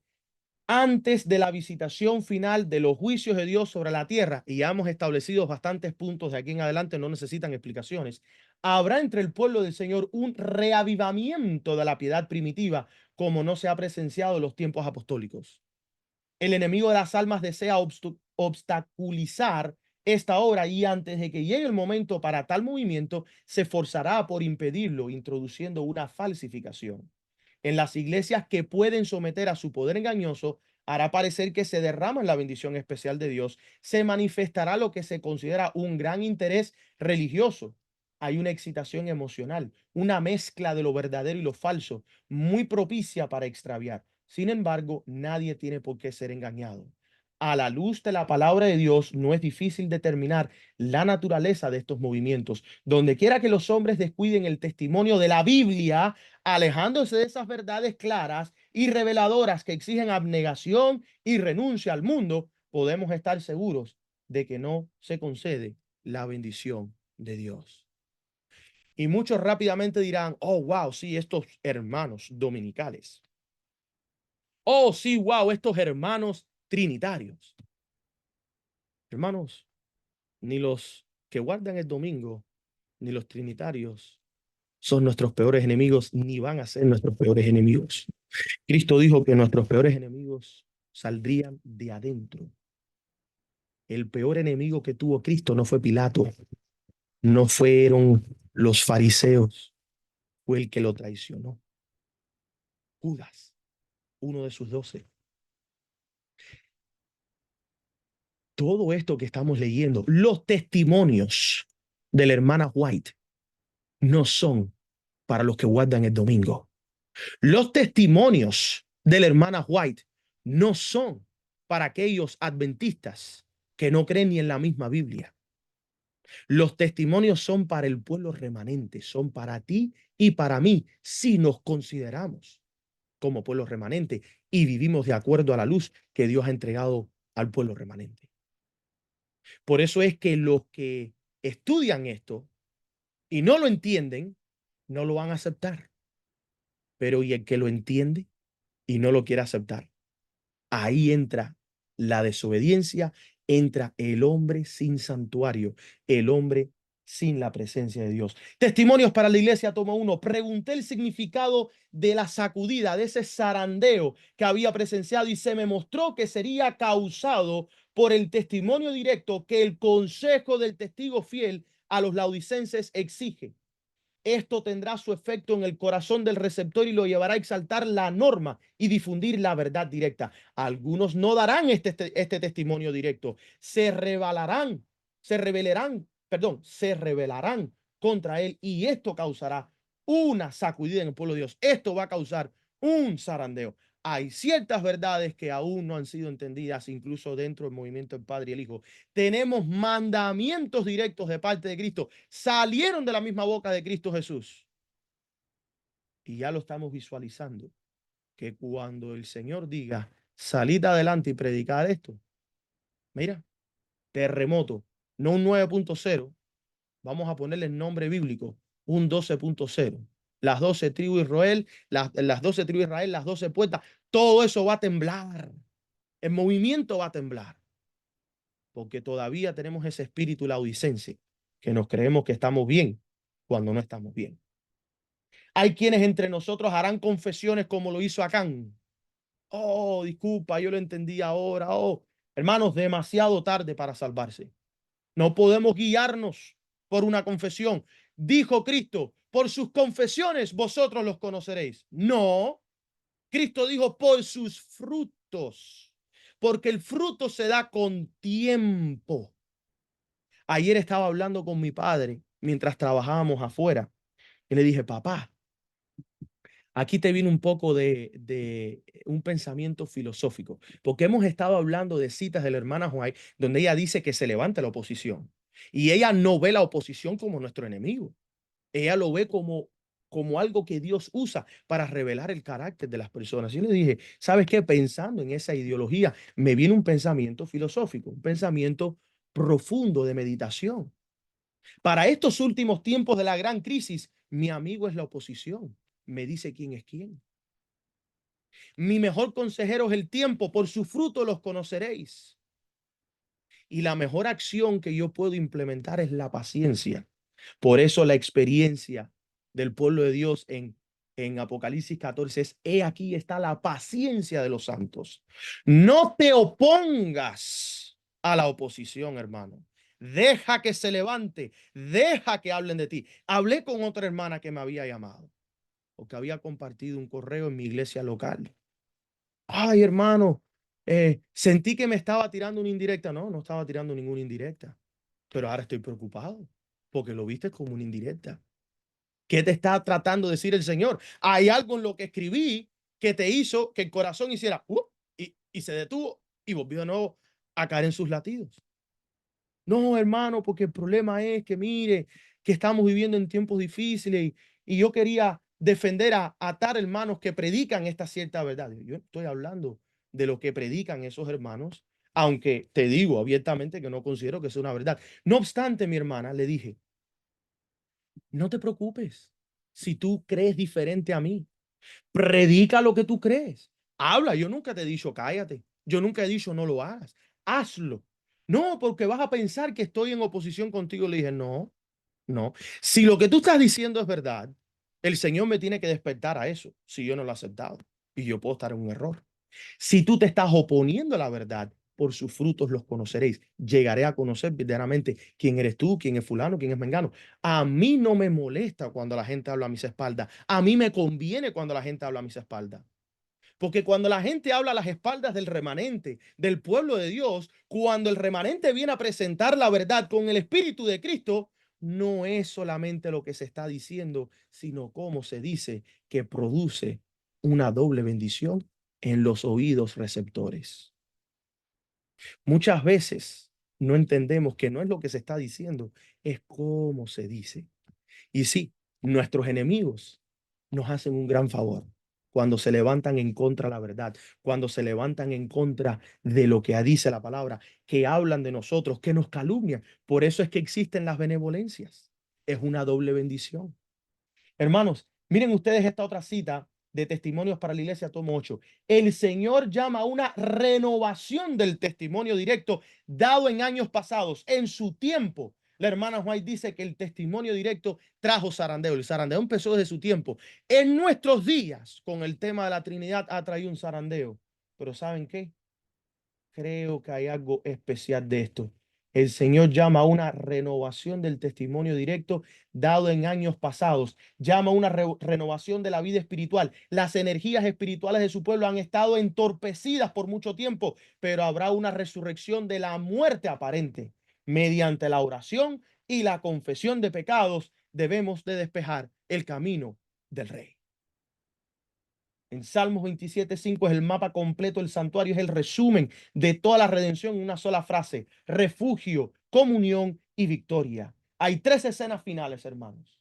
antes de la visitación final de los juicios de Dios sobre la tierra, y ya hemos establecido bastantes puntos de aquí en adelante, no necesitan explicaciones, habrá entre el pueblo del Señor un reavivamiento de la piedad primitiva, como no se ha presenciado en los tiempos apostólicos. El enemigo de las almas desea obstaculizar esta obra y antes de que llegue el momento para tal movimiento, se esforzará por impedirlo, introduciendo una falsificación. En las iglesias que pueden someter a su poder engañoso, hará parecer que se derrama la bendición especial de Dios, se manifestará lo que se considera un gran interés religioso. Hay una excitación emocional, una mezcla de lo verdadero y lo falso, muy propicia para extraviar. Sin embargo, nadie tiene por qué ser engañado. A la luz de la palabra de Dios, no es difícil determinar la naturaleza de estos movimientos. Donde quiera que los hombres descuiden el testimonio de la Biblia, alejándose de esas verdades claras y reveladoras que exigen abnegación y renuncia al mundo, podemos estar seguros de que no se concede la bendición de Dios. Y muchos rápidamente dirán, oh, wow, sí, estos hermanos dominicales. Oh, sí, wow, estos hermanos trinitarios. Hermanos, ni los que guardan el domingo, ni los trinitarios son nuestros peores enemigos, ni van a ser nuestros peores enemigos. Cristo dijo que nuestros peores enemigos saldrían de adentro. El peor enemigo que tuvo Cristo no fue Pilato, no fueron los fariseos, fue el que lo traicionó. Judas, uno de sus 12. Todo esto que estamos leyendo, los testimonios de la hermana White, no son para los que guardan el domingo. Los testimonios de la hermana White no son para aquellos adventistas que no creen ni en la misma Biblia. Los testimonios son para el pueblo remanente, son para ti y para mí, si nos consideramos como pueblo remanente y vivimos de acuerdo a la luz que Dios ha entregado al pueblo remanente. Por eso es que los que estudian esto y no lo entienden, no lo van a aceptar. Pero y el que lo entiende y no lo quiere aceptar, ahí entra la desobediencia, entra el hombre sin santuario, el hombre sin la presencia de Dios. Testimonios para la iglesia, toma 1. Pregunté el significado de la sacudida, de ese zarandeo que había presenciado y se me mostró que sería causado por el testimonio directo que el consejo del testigo fiel a los laodicenses exige. Esto tendrá su efecto en el corazón del receptor y lo llevará a exaltar la norma y difundir la verdad directa. Algunos no darán este testimonio directo, se rebelarán contra él y esto causará una sacudida en el pueblo de Dios. Esto va a causar un zarandeo. Hay ciertas verdades que aún no han sido entendidas, incluso dentro del movimiento del Padre y el Hijo. Tenemos mandamientos directos de parte de Cristo. Salieron de la misma boca de Cristo Jesús. Y ya lo estamos visualizando. Que cuando el Señor diga, salid adelante y predicad esto. Mira, terremoto, no un 9.0. Vamos a ponerle el nombre bíblico, un 12.0. Las 12 tribus de Israel, las 12 tribus de Israel, las 12 puertas, todo eso va a temblar. El movimiento va a temblar. porque todavía tenemos ese espíritu laodicense, que nos creemos que estamos bien cuando no estamos bien. Hay quienes entre nosotros harán confesiones como lo hizo Acán. Oh, disculpa, yo lo entendí ahora. Oh, hermanos, demasiado tarde para salvarse. No podemos guiarnos por una confesión. Dijo Cristo, por sus confesiones vosotros los conoceréis. No, Cristo dijo por sus frutos, porque el fruto se da con tiempo. Ayer estaba hablando con mi padre mientras trabajábamos afuera y le dije, papá, aquí te viene un poco de un pensamiento filosófico, porque hemos estado hablando de citas de la hermana White donde ella dice que se levanta la oposición y ella no ve la oposición como nuestro enemigo. Ella lo ve como algo que Dios usa para revelar el carácter de las personas. Yo le dije, ¿sabes qué? Pensando en esa ideología, me viene un pensamiento filosófico, un pensamiento profundo de meditación. Para estos últimos tiempos de la gran crisis, mi amigo es la oposición. Me dice quién es quién. Mi mejor consejero es el tiempo, por su fruto los conoceréis. Y la mejor acción que yo puedo implementar es la paciencia. Por eso la experiencia del pueblo de Dios en Apocalipsis 14 es, he aquí está la paciencia de los santos. No te opongas a la oposición, hermano. Deja que se levante, deja que hablen de ti. Hablé con otra hermana que me había llamado porque había compartido un correo en mi iglesia local. Ay, hermano, sentí que me estaba tirando una indirecta. No, no estaba tirando ninguna indirecta, pero ahora estoy preocupado porque lo viste como una indirecta. ¿Qué te está tratando de decir el Señor? Hay algo en lo que escribí que te hizo que el corazón hiciera y se detuvo y volvió de nuevo a caer en sus latidos. No, hermano, porque el problema es que mire, que estamos viviendo en tiempos difíciles y yo quería defender a tal hermanos que predican esta cierta verdad. Yo estoy hablando de lo que predican esos hermanos, aunque te digo abiertamente que no considero que sea una verdad. No obstante, mi hermana, le dije, no te preocupes si tú crees diferente a mí. Predica lo que tú crees. Habla. Yo nunca te he dicho cállate. Yo nunca he dicho no lo hagas. Hazlo. No, porque vas a pensar que estoy en oposición contigo. Le dije, no, no. Si lo que tú estás diciendo es verdad, el Señor me tiene que despertar a eso si yo no lo he aceptado. Y yo puedo estar en un error. Si tú te estás oponiendo a la verdad, por sus frutos los conoceréis. Llegaré a conocer verdaderamente quién eres tú, quién es fulano, quién es mengano. A mí no me molesta cuando la gente habla a mis espaldas. A mí me conviene cuando la gente habla a mis espaldas. Porque cuando la gente habla a las espaldas del remanente, del pueblo de Dios, cuando el remanente viene a presentar la verdad con el Espíritu de Cristo, no es solamente lo que se está diciendo, sino cómo se dice que produce una doble bendición en los oídos receptores. Muchas veces no entendemos que no es lo que se está diciendo, es cómo se dice. Y sí, nuestros enemigos nos hacen un gran favor cuando se levantan en contra de la verdad, cuando se levantan en contra de lo que dice la palabra, que hablan de nosotros, que nos calumnian. Por eso es que existen las benevolencias. Es una doble bendición. Hermanos, miren ustedes esta otra cita de Testimonios para la Iglesia, tomo 8. El Señor llama a una renovación del testimonio directo dado en años pasados. En su tiempo, la hermana White dice que el testimonio directo trajo zarandeo. El zarandeo empezó desde su tiempo. En nuestros días, con el tema de la Trinidad, ha traído un zarandeo. Pero ¿saben qué? Creo que hay algo especial de esto. El Señor llama a una renovación del testimonio directo dado en años pasados. Llama a una renovación de la vida espiritual. Las energías espirituales de su pueblo han estado entorpecidas por mucho tiempo, pero habrá una resurrección de la muerte aparente. Mediante la oración y la confesión de pecados debemos de despejar el camino del Rey. En Salmos 27:5 es el mapa completo, el santuario es el resumen de toda la redención en una sola frase: refugio, comunión y victoria. Hay tres escenas finales, hermanos,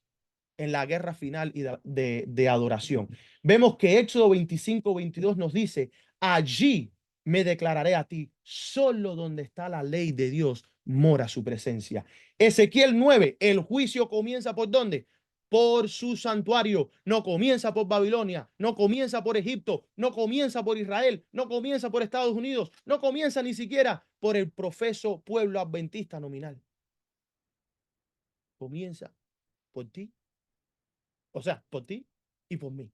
en la guerra final y de adoración. Vemos que Éxodo 25:22 nos dice, allí me declararé a ti, solo donde está la ley de Dios mora su presencia. Ezequiel 9, el juicio comienza ¿por dónde? por su santuario. No comienza por Babilonia, no comienza por Egipto, no comienza por Israel, no comienza por Estados Unidos, no comienza ni siquiera por el profeso pueblo adventista nominal. Comienza por ti, o sea, por ti y por mí.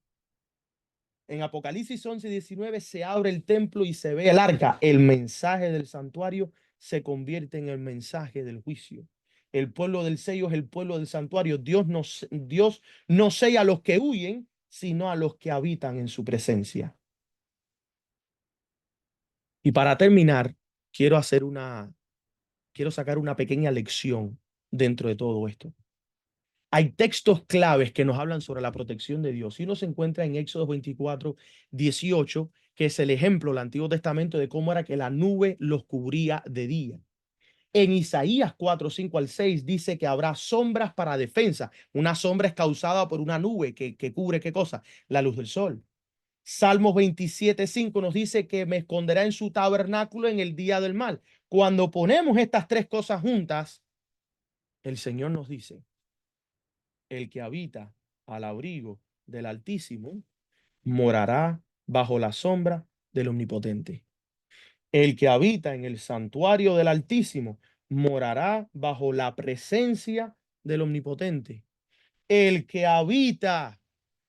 En Apocalipsis 11:19 se abre el templo y se ve el arca. El mensaje del santuario se convierte en el mensaje del juicio. El pueblo del sello es el pueblo del santuario. Dios no sella a los que huyen, sino a los que habitan en su presencia. Y para terminar, quiero sacar una pequeña lección dentro de todo esto. Hay textos claves que nos hablan sobre la protección de Dios. Y uno se encuentra en Éxodo 24:18, que es el ejemplo del Antiguo Testamento de cómo era que la nube los cubría de día. En Isaías 4:5 al 6 dice que habrá sombras para defensa. Una sombra es causada por una nube que cubre ¿qué cosa? La luz del sol. Salmos 27:5 nos dice que me esconderá en su tabernáculo en el día del mal. Cuando ponemos estas tres cosas juntas, el Señor nos dice: el que habita al abrigo del Altísimo morará bajo la sombra del Omnipotente. El que habita en el santuario del Altísimo morará bajo la presencia del Omnipotente. El que habita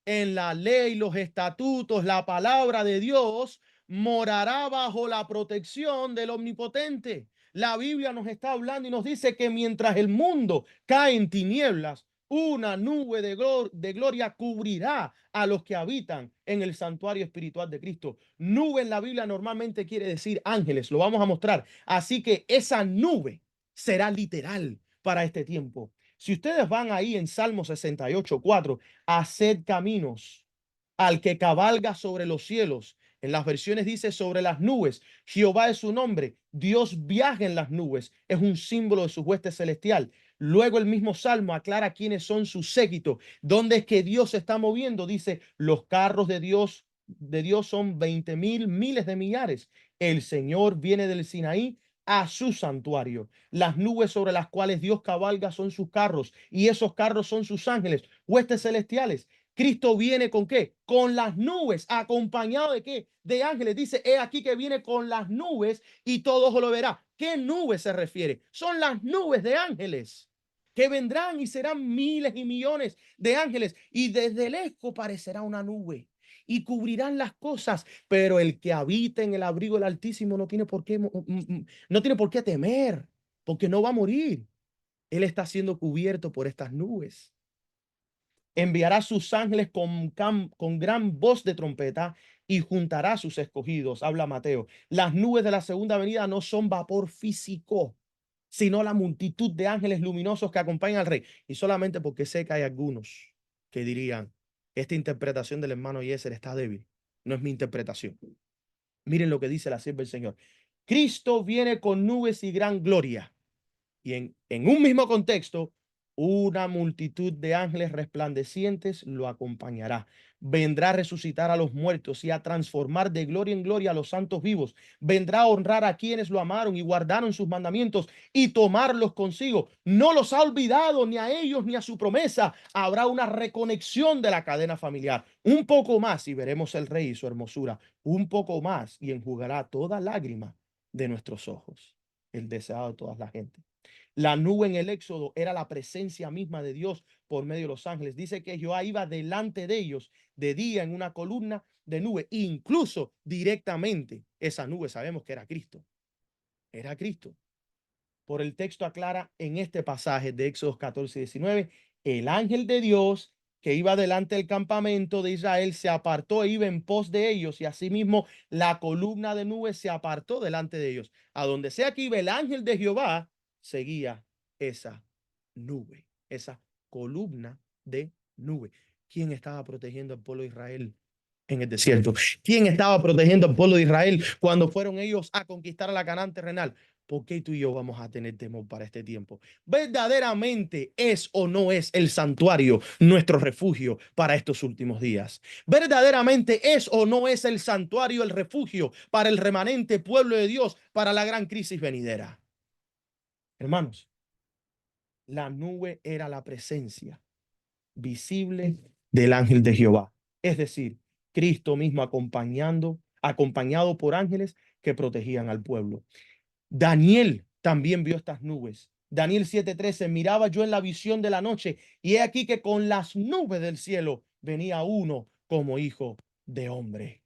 en la ley, los estatutos, la palabra de Dios, morará bajo la protección del Omnipotente. La Biblia nos está hablando y nos dice que mientras el mundo cae en tinieblas, una nube de gloria cubrirá a los que habitan en el santuario espiritual de Cristo. Nube en la Biblia normalmente quiere decir ángeles, lo vamos a mostrar. Así que esa nube será literal para este tiempo. Si ustedes van ahí en Salmo 68:4, haced caminos al que cabalga sobre los cielos. En las versiones dice sobre las nubes. Jehová es su nombre. Dios viaja en las nubes. Es un símbolo de su hueste celestial. Luego el mismo Salmo aclara quiénes son sus séquitos. ¿Dónde es que Dios se está moviendo? Dice, los carros de Dios son 20,000 miles de millares. El Señor viene del Sinaí a su santuario. Las nubes sobre las cuales Dios cabalga son sus carros y esos carros son sus ángeles, huestes celestiales. Cristo viene ¿con qué? Con las nubes, acompañado de qué? De ángeles. Dice, he aquí que viene con las nubes y todo ojo lo verá. ¿Qué nubes se refiere? Son las nubes de ángeles que vendrán y serán miles y millones de ángeles y desde lejos parecerá una nube y cubrirán las cosas, pero el que habita en el abrigo del Altísimo no tiene por qué temer, porque no va a morir. Él está siendo cubierto por estas nubes. Enviará sus ángeles con gran voz de trompeta y juntará a sus escogidos. Habla Mateo. Las nubes de la segunda venida no son vapor físico, sino la multitud de ángeles luminosos que acompañan al rey. Y solamente porque sé que hay algunos que dirían, esta interpretación del hermano Yeser está débil. No es mi interpretación. Miren lo que dice la sierva del Señor. Cristo viene con nubes y gran gloria. Y en un mismo contexto, una multitud de ángeles resplandecientes lo acompañará. Vendrá a resucitar a los muertos y a transformar de gloria en gloria a los santos vivos. Vendrá a honrar a quienes lo amaron y guardaron sus mandamientos y tomarlos consigo. No los ha olvidado ni a ellos ni a su promesa. Habrá una reconexión de la cadena familiar. Un poco más y veremos el rey y su hermosura. Un poco más y enjugará toda lágrima de nuestros ojos. El deseado de toda la gente. La nube en el Éxodo era la presencia misma de Dios por medio de los ángeles. Dice que Jehová iba delante de ellos de día en una columna de nube, incluso directamente esa nube sabemos que era Cristo. Era Cristo. Por el texto aclara en este pasaje de Éxodo 14:19, el ángel de Dios que iba delante del campamento de Israel se apartó e iba en pos de ellos y asimismo la columna de nube se apartó delante de ellos. A donde sea que iba el ángel de Jehová, seguía esa nube, esa columna de nube. ¿Quién estaba protegiendo al pueblo de Israel en el desierto? ¿Quién estaba protegiendo al pueblo de Israel cuando fueron ellos a conquistar a la Canaán terrenal? ¿Por qué tú y yo vamos a tener temor para este tiempo? ¿Verdaderamente es o no es el santuario nuestro refugio para estos últimos días? ¿Verdaderamente es o no es el santuario el refugio para el remanente pueblo de Dios para la gran crisis venidera? Hermanos, la nube era la presencia visible del ángel de Jehová. Es decir, Cristo mismo acompañado por ángeles que protegían al pueblo. Daniel también vio estas nubes. Daniel 7:13, miraba yo en la visión de la noche, y he aquí que con las nubes del cielo venía uno como hijo de hombre.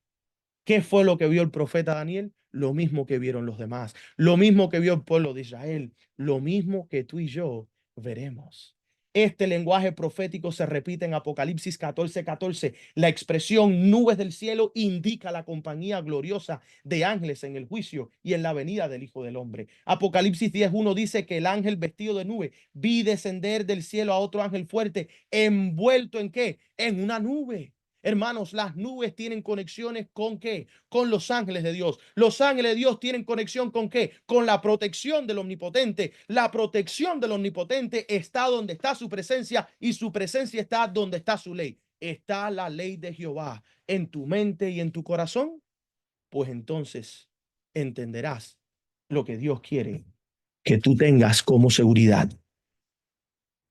¿Qué fue lo que vio el profeta Daniel? Lo mismo que vieron los demás, lo mismo que vio el pueblo de Israel, lo mismo que tú y yo veremos. Este lenguaje profético se repite en Apocalipsis 14:14. La expresión nubes del cielo indica la compañía gloriosa de ángeles en el juicio y en la venida del Hijo del Hombre. Apocalipsis 10:1 dice que el ángel vestido de nube vi descender del cielo a otro ángel fuerte, envuelto ¿en qué? En una nube. Hermanos, las nubes tienen conexiones con ¿qué? Con los ángeles de Dios. Los ángeles de Dios tienen conexión con ¿qué? Con la protección del Omnipotente. La protección del Omnipotente está donde está su presencia, y su presencia está donde está su ley. ¿Está la ley de Jehová en tu mente y en tu corazón? Pues entonces entenderás lo que Dios quiere que tú tengas como seguridad.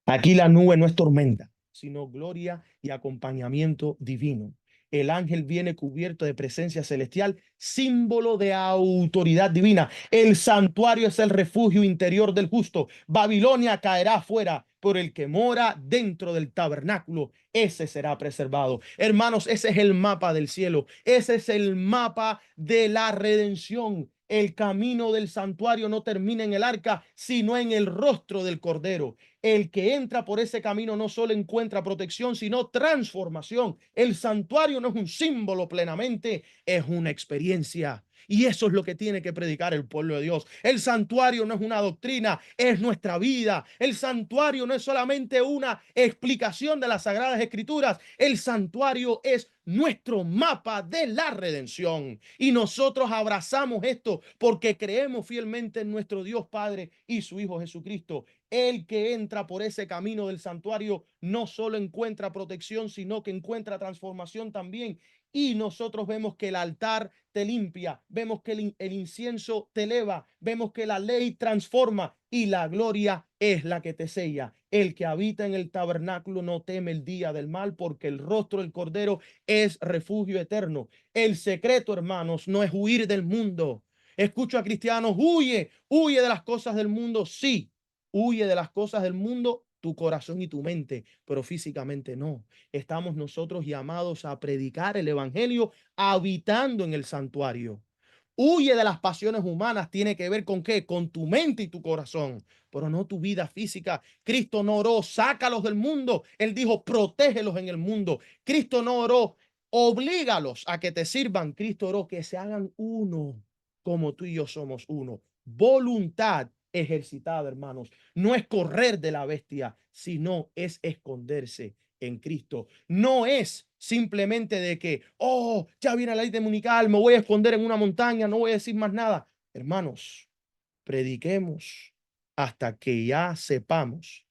Aquí la nube no es tormenta, sino gloria y acompañamiento divino. El ángel viene cubierto de presencia celestial, símbolo de autoridad divina. El santuario es el refugio interior del justo. Babilonia caerá afuera, por el que mora dentro del tabernáculo, ese será preservado. Hermanos, ese es el mapa del cielo. Ese es el mapa de la redención. El camino del santuario no termina en el arca, sino en el rostro del Cordero. El que entra por ese camino no solo encuentra protección, sino transformación. El santuario no es un símbolo plenamente, es una experiencia. Y eso es lo que tiene que predicar el pueblo de Dios. El santuario no es una doctrina, es nuestra vida. El santuario no es solamente una explicación de las Sagradas Escrituras. El santuario es nuestro mapa de la redención. Y nosotros abrazamos esto porque creemos fielmente en nuestro Dios Padre y su Hijo Jesucristo. El que entra por ese camino del santuario no solo encuentra protección, sino que encuentra transformación también. Y nosotros vemos que el altar te limpia, vemos que el incienso te eleva, vemos que la ley transforma y la gloria es la que te sella. El que habita en el tabernáculo no teme el día del mal, porque el rostro del Cordero es refugio eterno. El secreto, hermanos, no es huir del mundo. Escucho a cristianos, huye de las cosas del mundo. Sí, huye de las cosas del mundo tu corazón y tu mente, pero físicamente no. Estamos nosotros llamados a predicar el evangelio habitando en el santuario. Huye de las pasiones humanas, tiene que ver con qué, con tu mente y tu corazón, pero no tu vida física. Cristo no oró, sácalos del mundo. Él dijo, protégelos en el mundo. Cristo no oró, oblígalos a que te sirvan. Cristo oró, que se hagan uno, como tú y yo somos uno. Voluntad ejercitada, hermanos. No es correr de la bestia, sino es esconderse en Cristo. No es simplemente de que, oh, ya viene la ley dominical, me voy a esconder en una montaña, no voy a decir más nada. Hermanos, prediquemos hasta que ya sepamos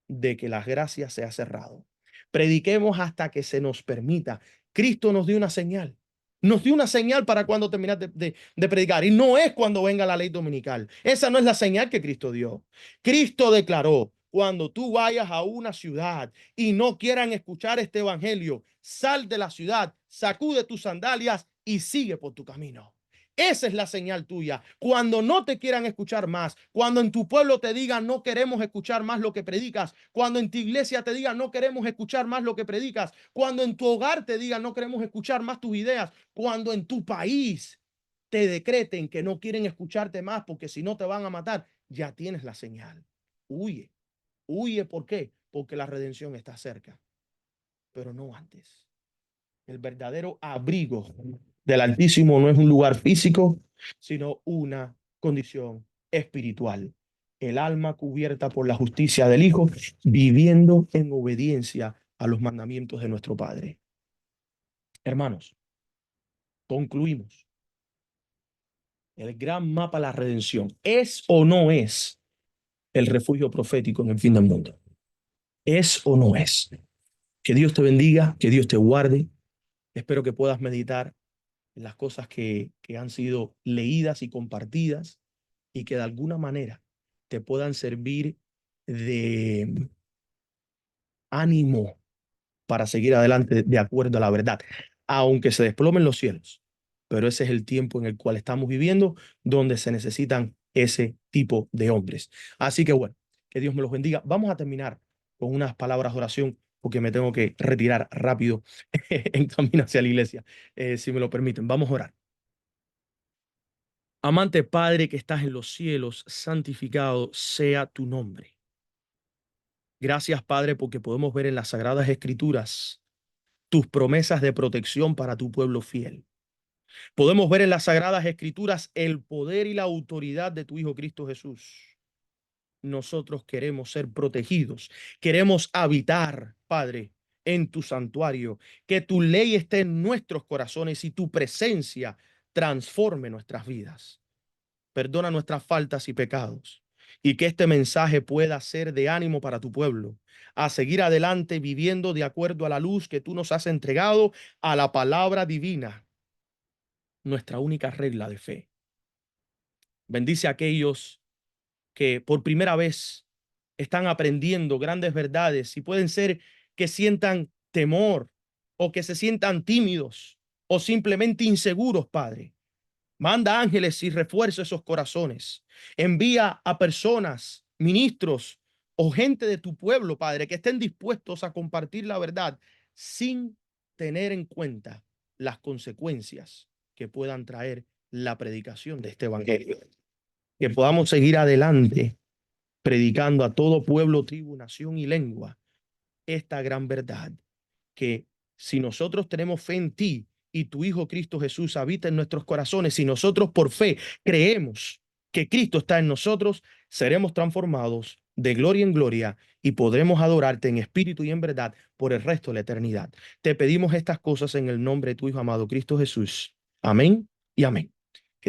de que las gracias se ha cerrado. Prediquemos hasta que se nos permita. Cristo nos dio una señal. Nos dio una señal para cuando terminar de predicar. Y no es cuando venga la ley dominical. Esa no es la señal que Cristo dio. Cristo declaró, cuando tú vayas a una ciudad y no quieran escuchar este evangelio, sal de la ciudad, sacude tus sandalias y sigue por tu camino. Esa es la señal tuya. Cuando no te quieran escuchar más, cuando en tu pueblo te digan no queremos escuchar más lo que predicas, cuando en tu iglesia te digan no queremos escuchar más lo que predicas, cuando en tu hogar te digan no queremos escuchar más tus ideas, cuando en tu país te decreten que no quieren escucharte más porque si no te van a matar, ya tienes la señal. Huye, huye, ¿por qué? Porque la redención está cerca, pero no antes. El verdadero abrigo del Altísimo no es un lugar físico, sino una condición espiritual. El alma cubierta por la justicia del Hijo, viviendo en obediencia a los mandamientos de nuestro Padre. Hermanos, concluimos. El gran mapa de la redención, ¿es o no es el refugio profético en el fin del mundo? ¿Es o no es? Que Dios te bendiga, que Dios te guarde. Espero que puedas meditar las cosas que han sido leídas y compartidas y que de alguna manera te puedan servir de ánimo para seguir adelante de acuerdo a la verdad, aunque se desplomen los cielos. Pero ese es el tiempo en el cual estamos viviendo, donde se necesitan ese tipo de hombres. Así que bueno, que Dios me los bendiga. Vamos a terminar con unas palabras de oración, porque me tengo que retirar rápido en camino hacia la iglesia, si me lo permiten. Vamos a orar. Amante Padre que estás en los cielos, santificado sea tu nombre. Gracias, Padre, porque podemos ver en las Sagradas Escrituras tus promesas de protección para tu pueblo fiel. Podemos ver en las Sagradas Escrituras el poder y la autoridad de tu Hijo Cristo Jesús. Nosotros queremos ser protegidos, queremos habitar, Padre, en tu santuario, que tu ley esté en nuestros corazones y tu presencia transforme nuestras vidas. Perdona nuestras faltas y pecados, y que este mensaje pueda ser de ánimo para tu pueblo, a seguir adelante viviendo de acuerdo a la luz que tú nos has entregado, a la palabra divina, nuestra única regla de fe. Bendice a aquellos que por primera vez están aprendiendo grandes verdades y pueden ser que sientan temor o que se sientan tímidos o simplemente inseguros, Padre. Manda ángeles y refuerza esos corazones. Envía a personas, ministros o gente de tu pueblo, Padre, que estén dispuestos a compartir la verdad sin tener en cuenta las consecuencias que puedan traer la predicación de este evangelio. Que podamos seguir adelante predicando a todo pueblo, tribu, nación y lengua esta gran verdad, que si nosotros tenemos fe en ti y tu Hijo Cristo Jesús habita en nuestros corazones, si nosotros por fe creemos que Cristo está en nosotros, seremos transformados de gloria en gloria y podremos adorarte en espíritu y en verdad por el resto de la eternidad. Te pedimos estas cosas en el nombre de tu Hijo amado Cristo Jesús. Amén y amén.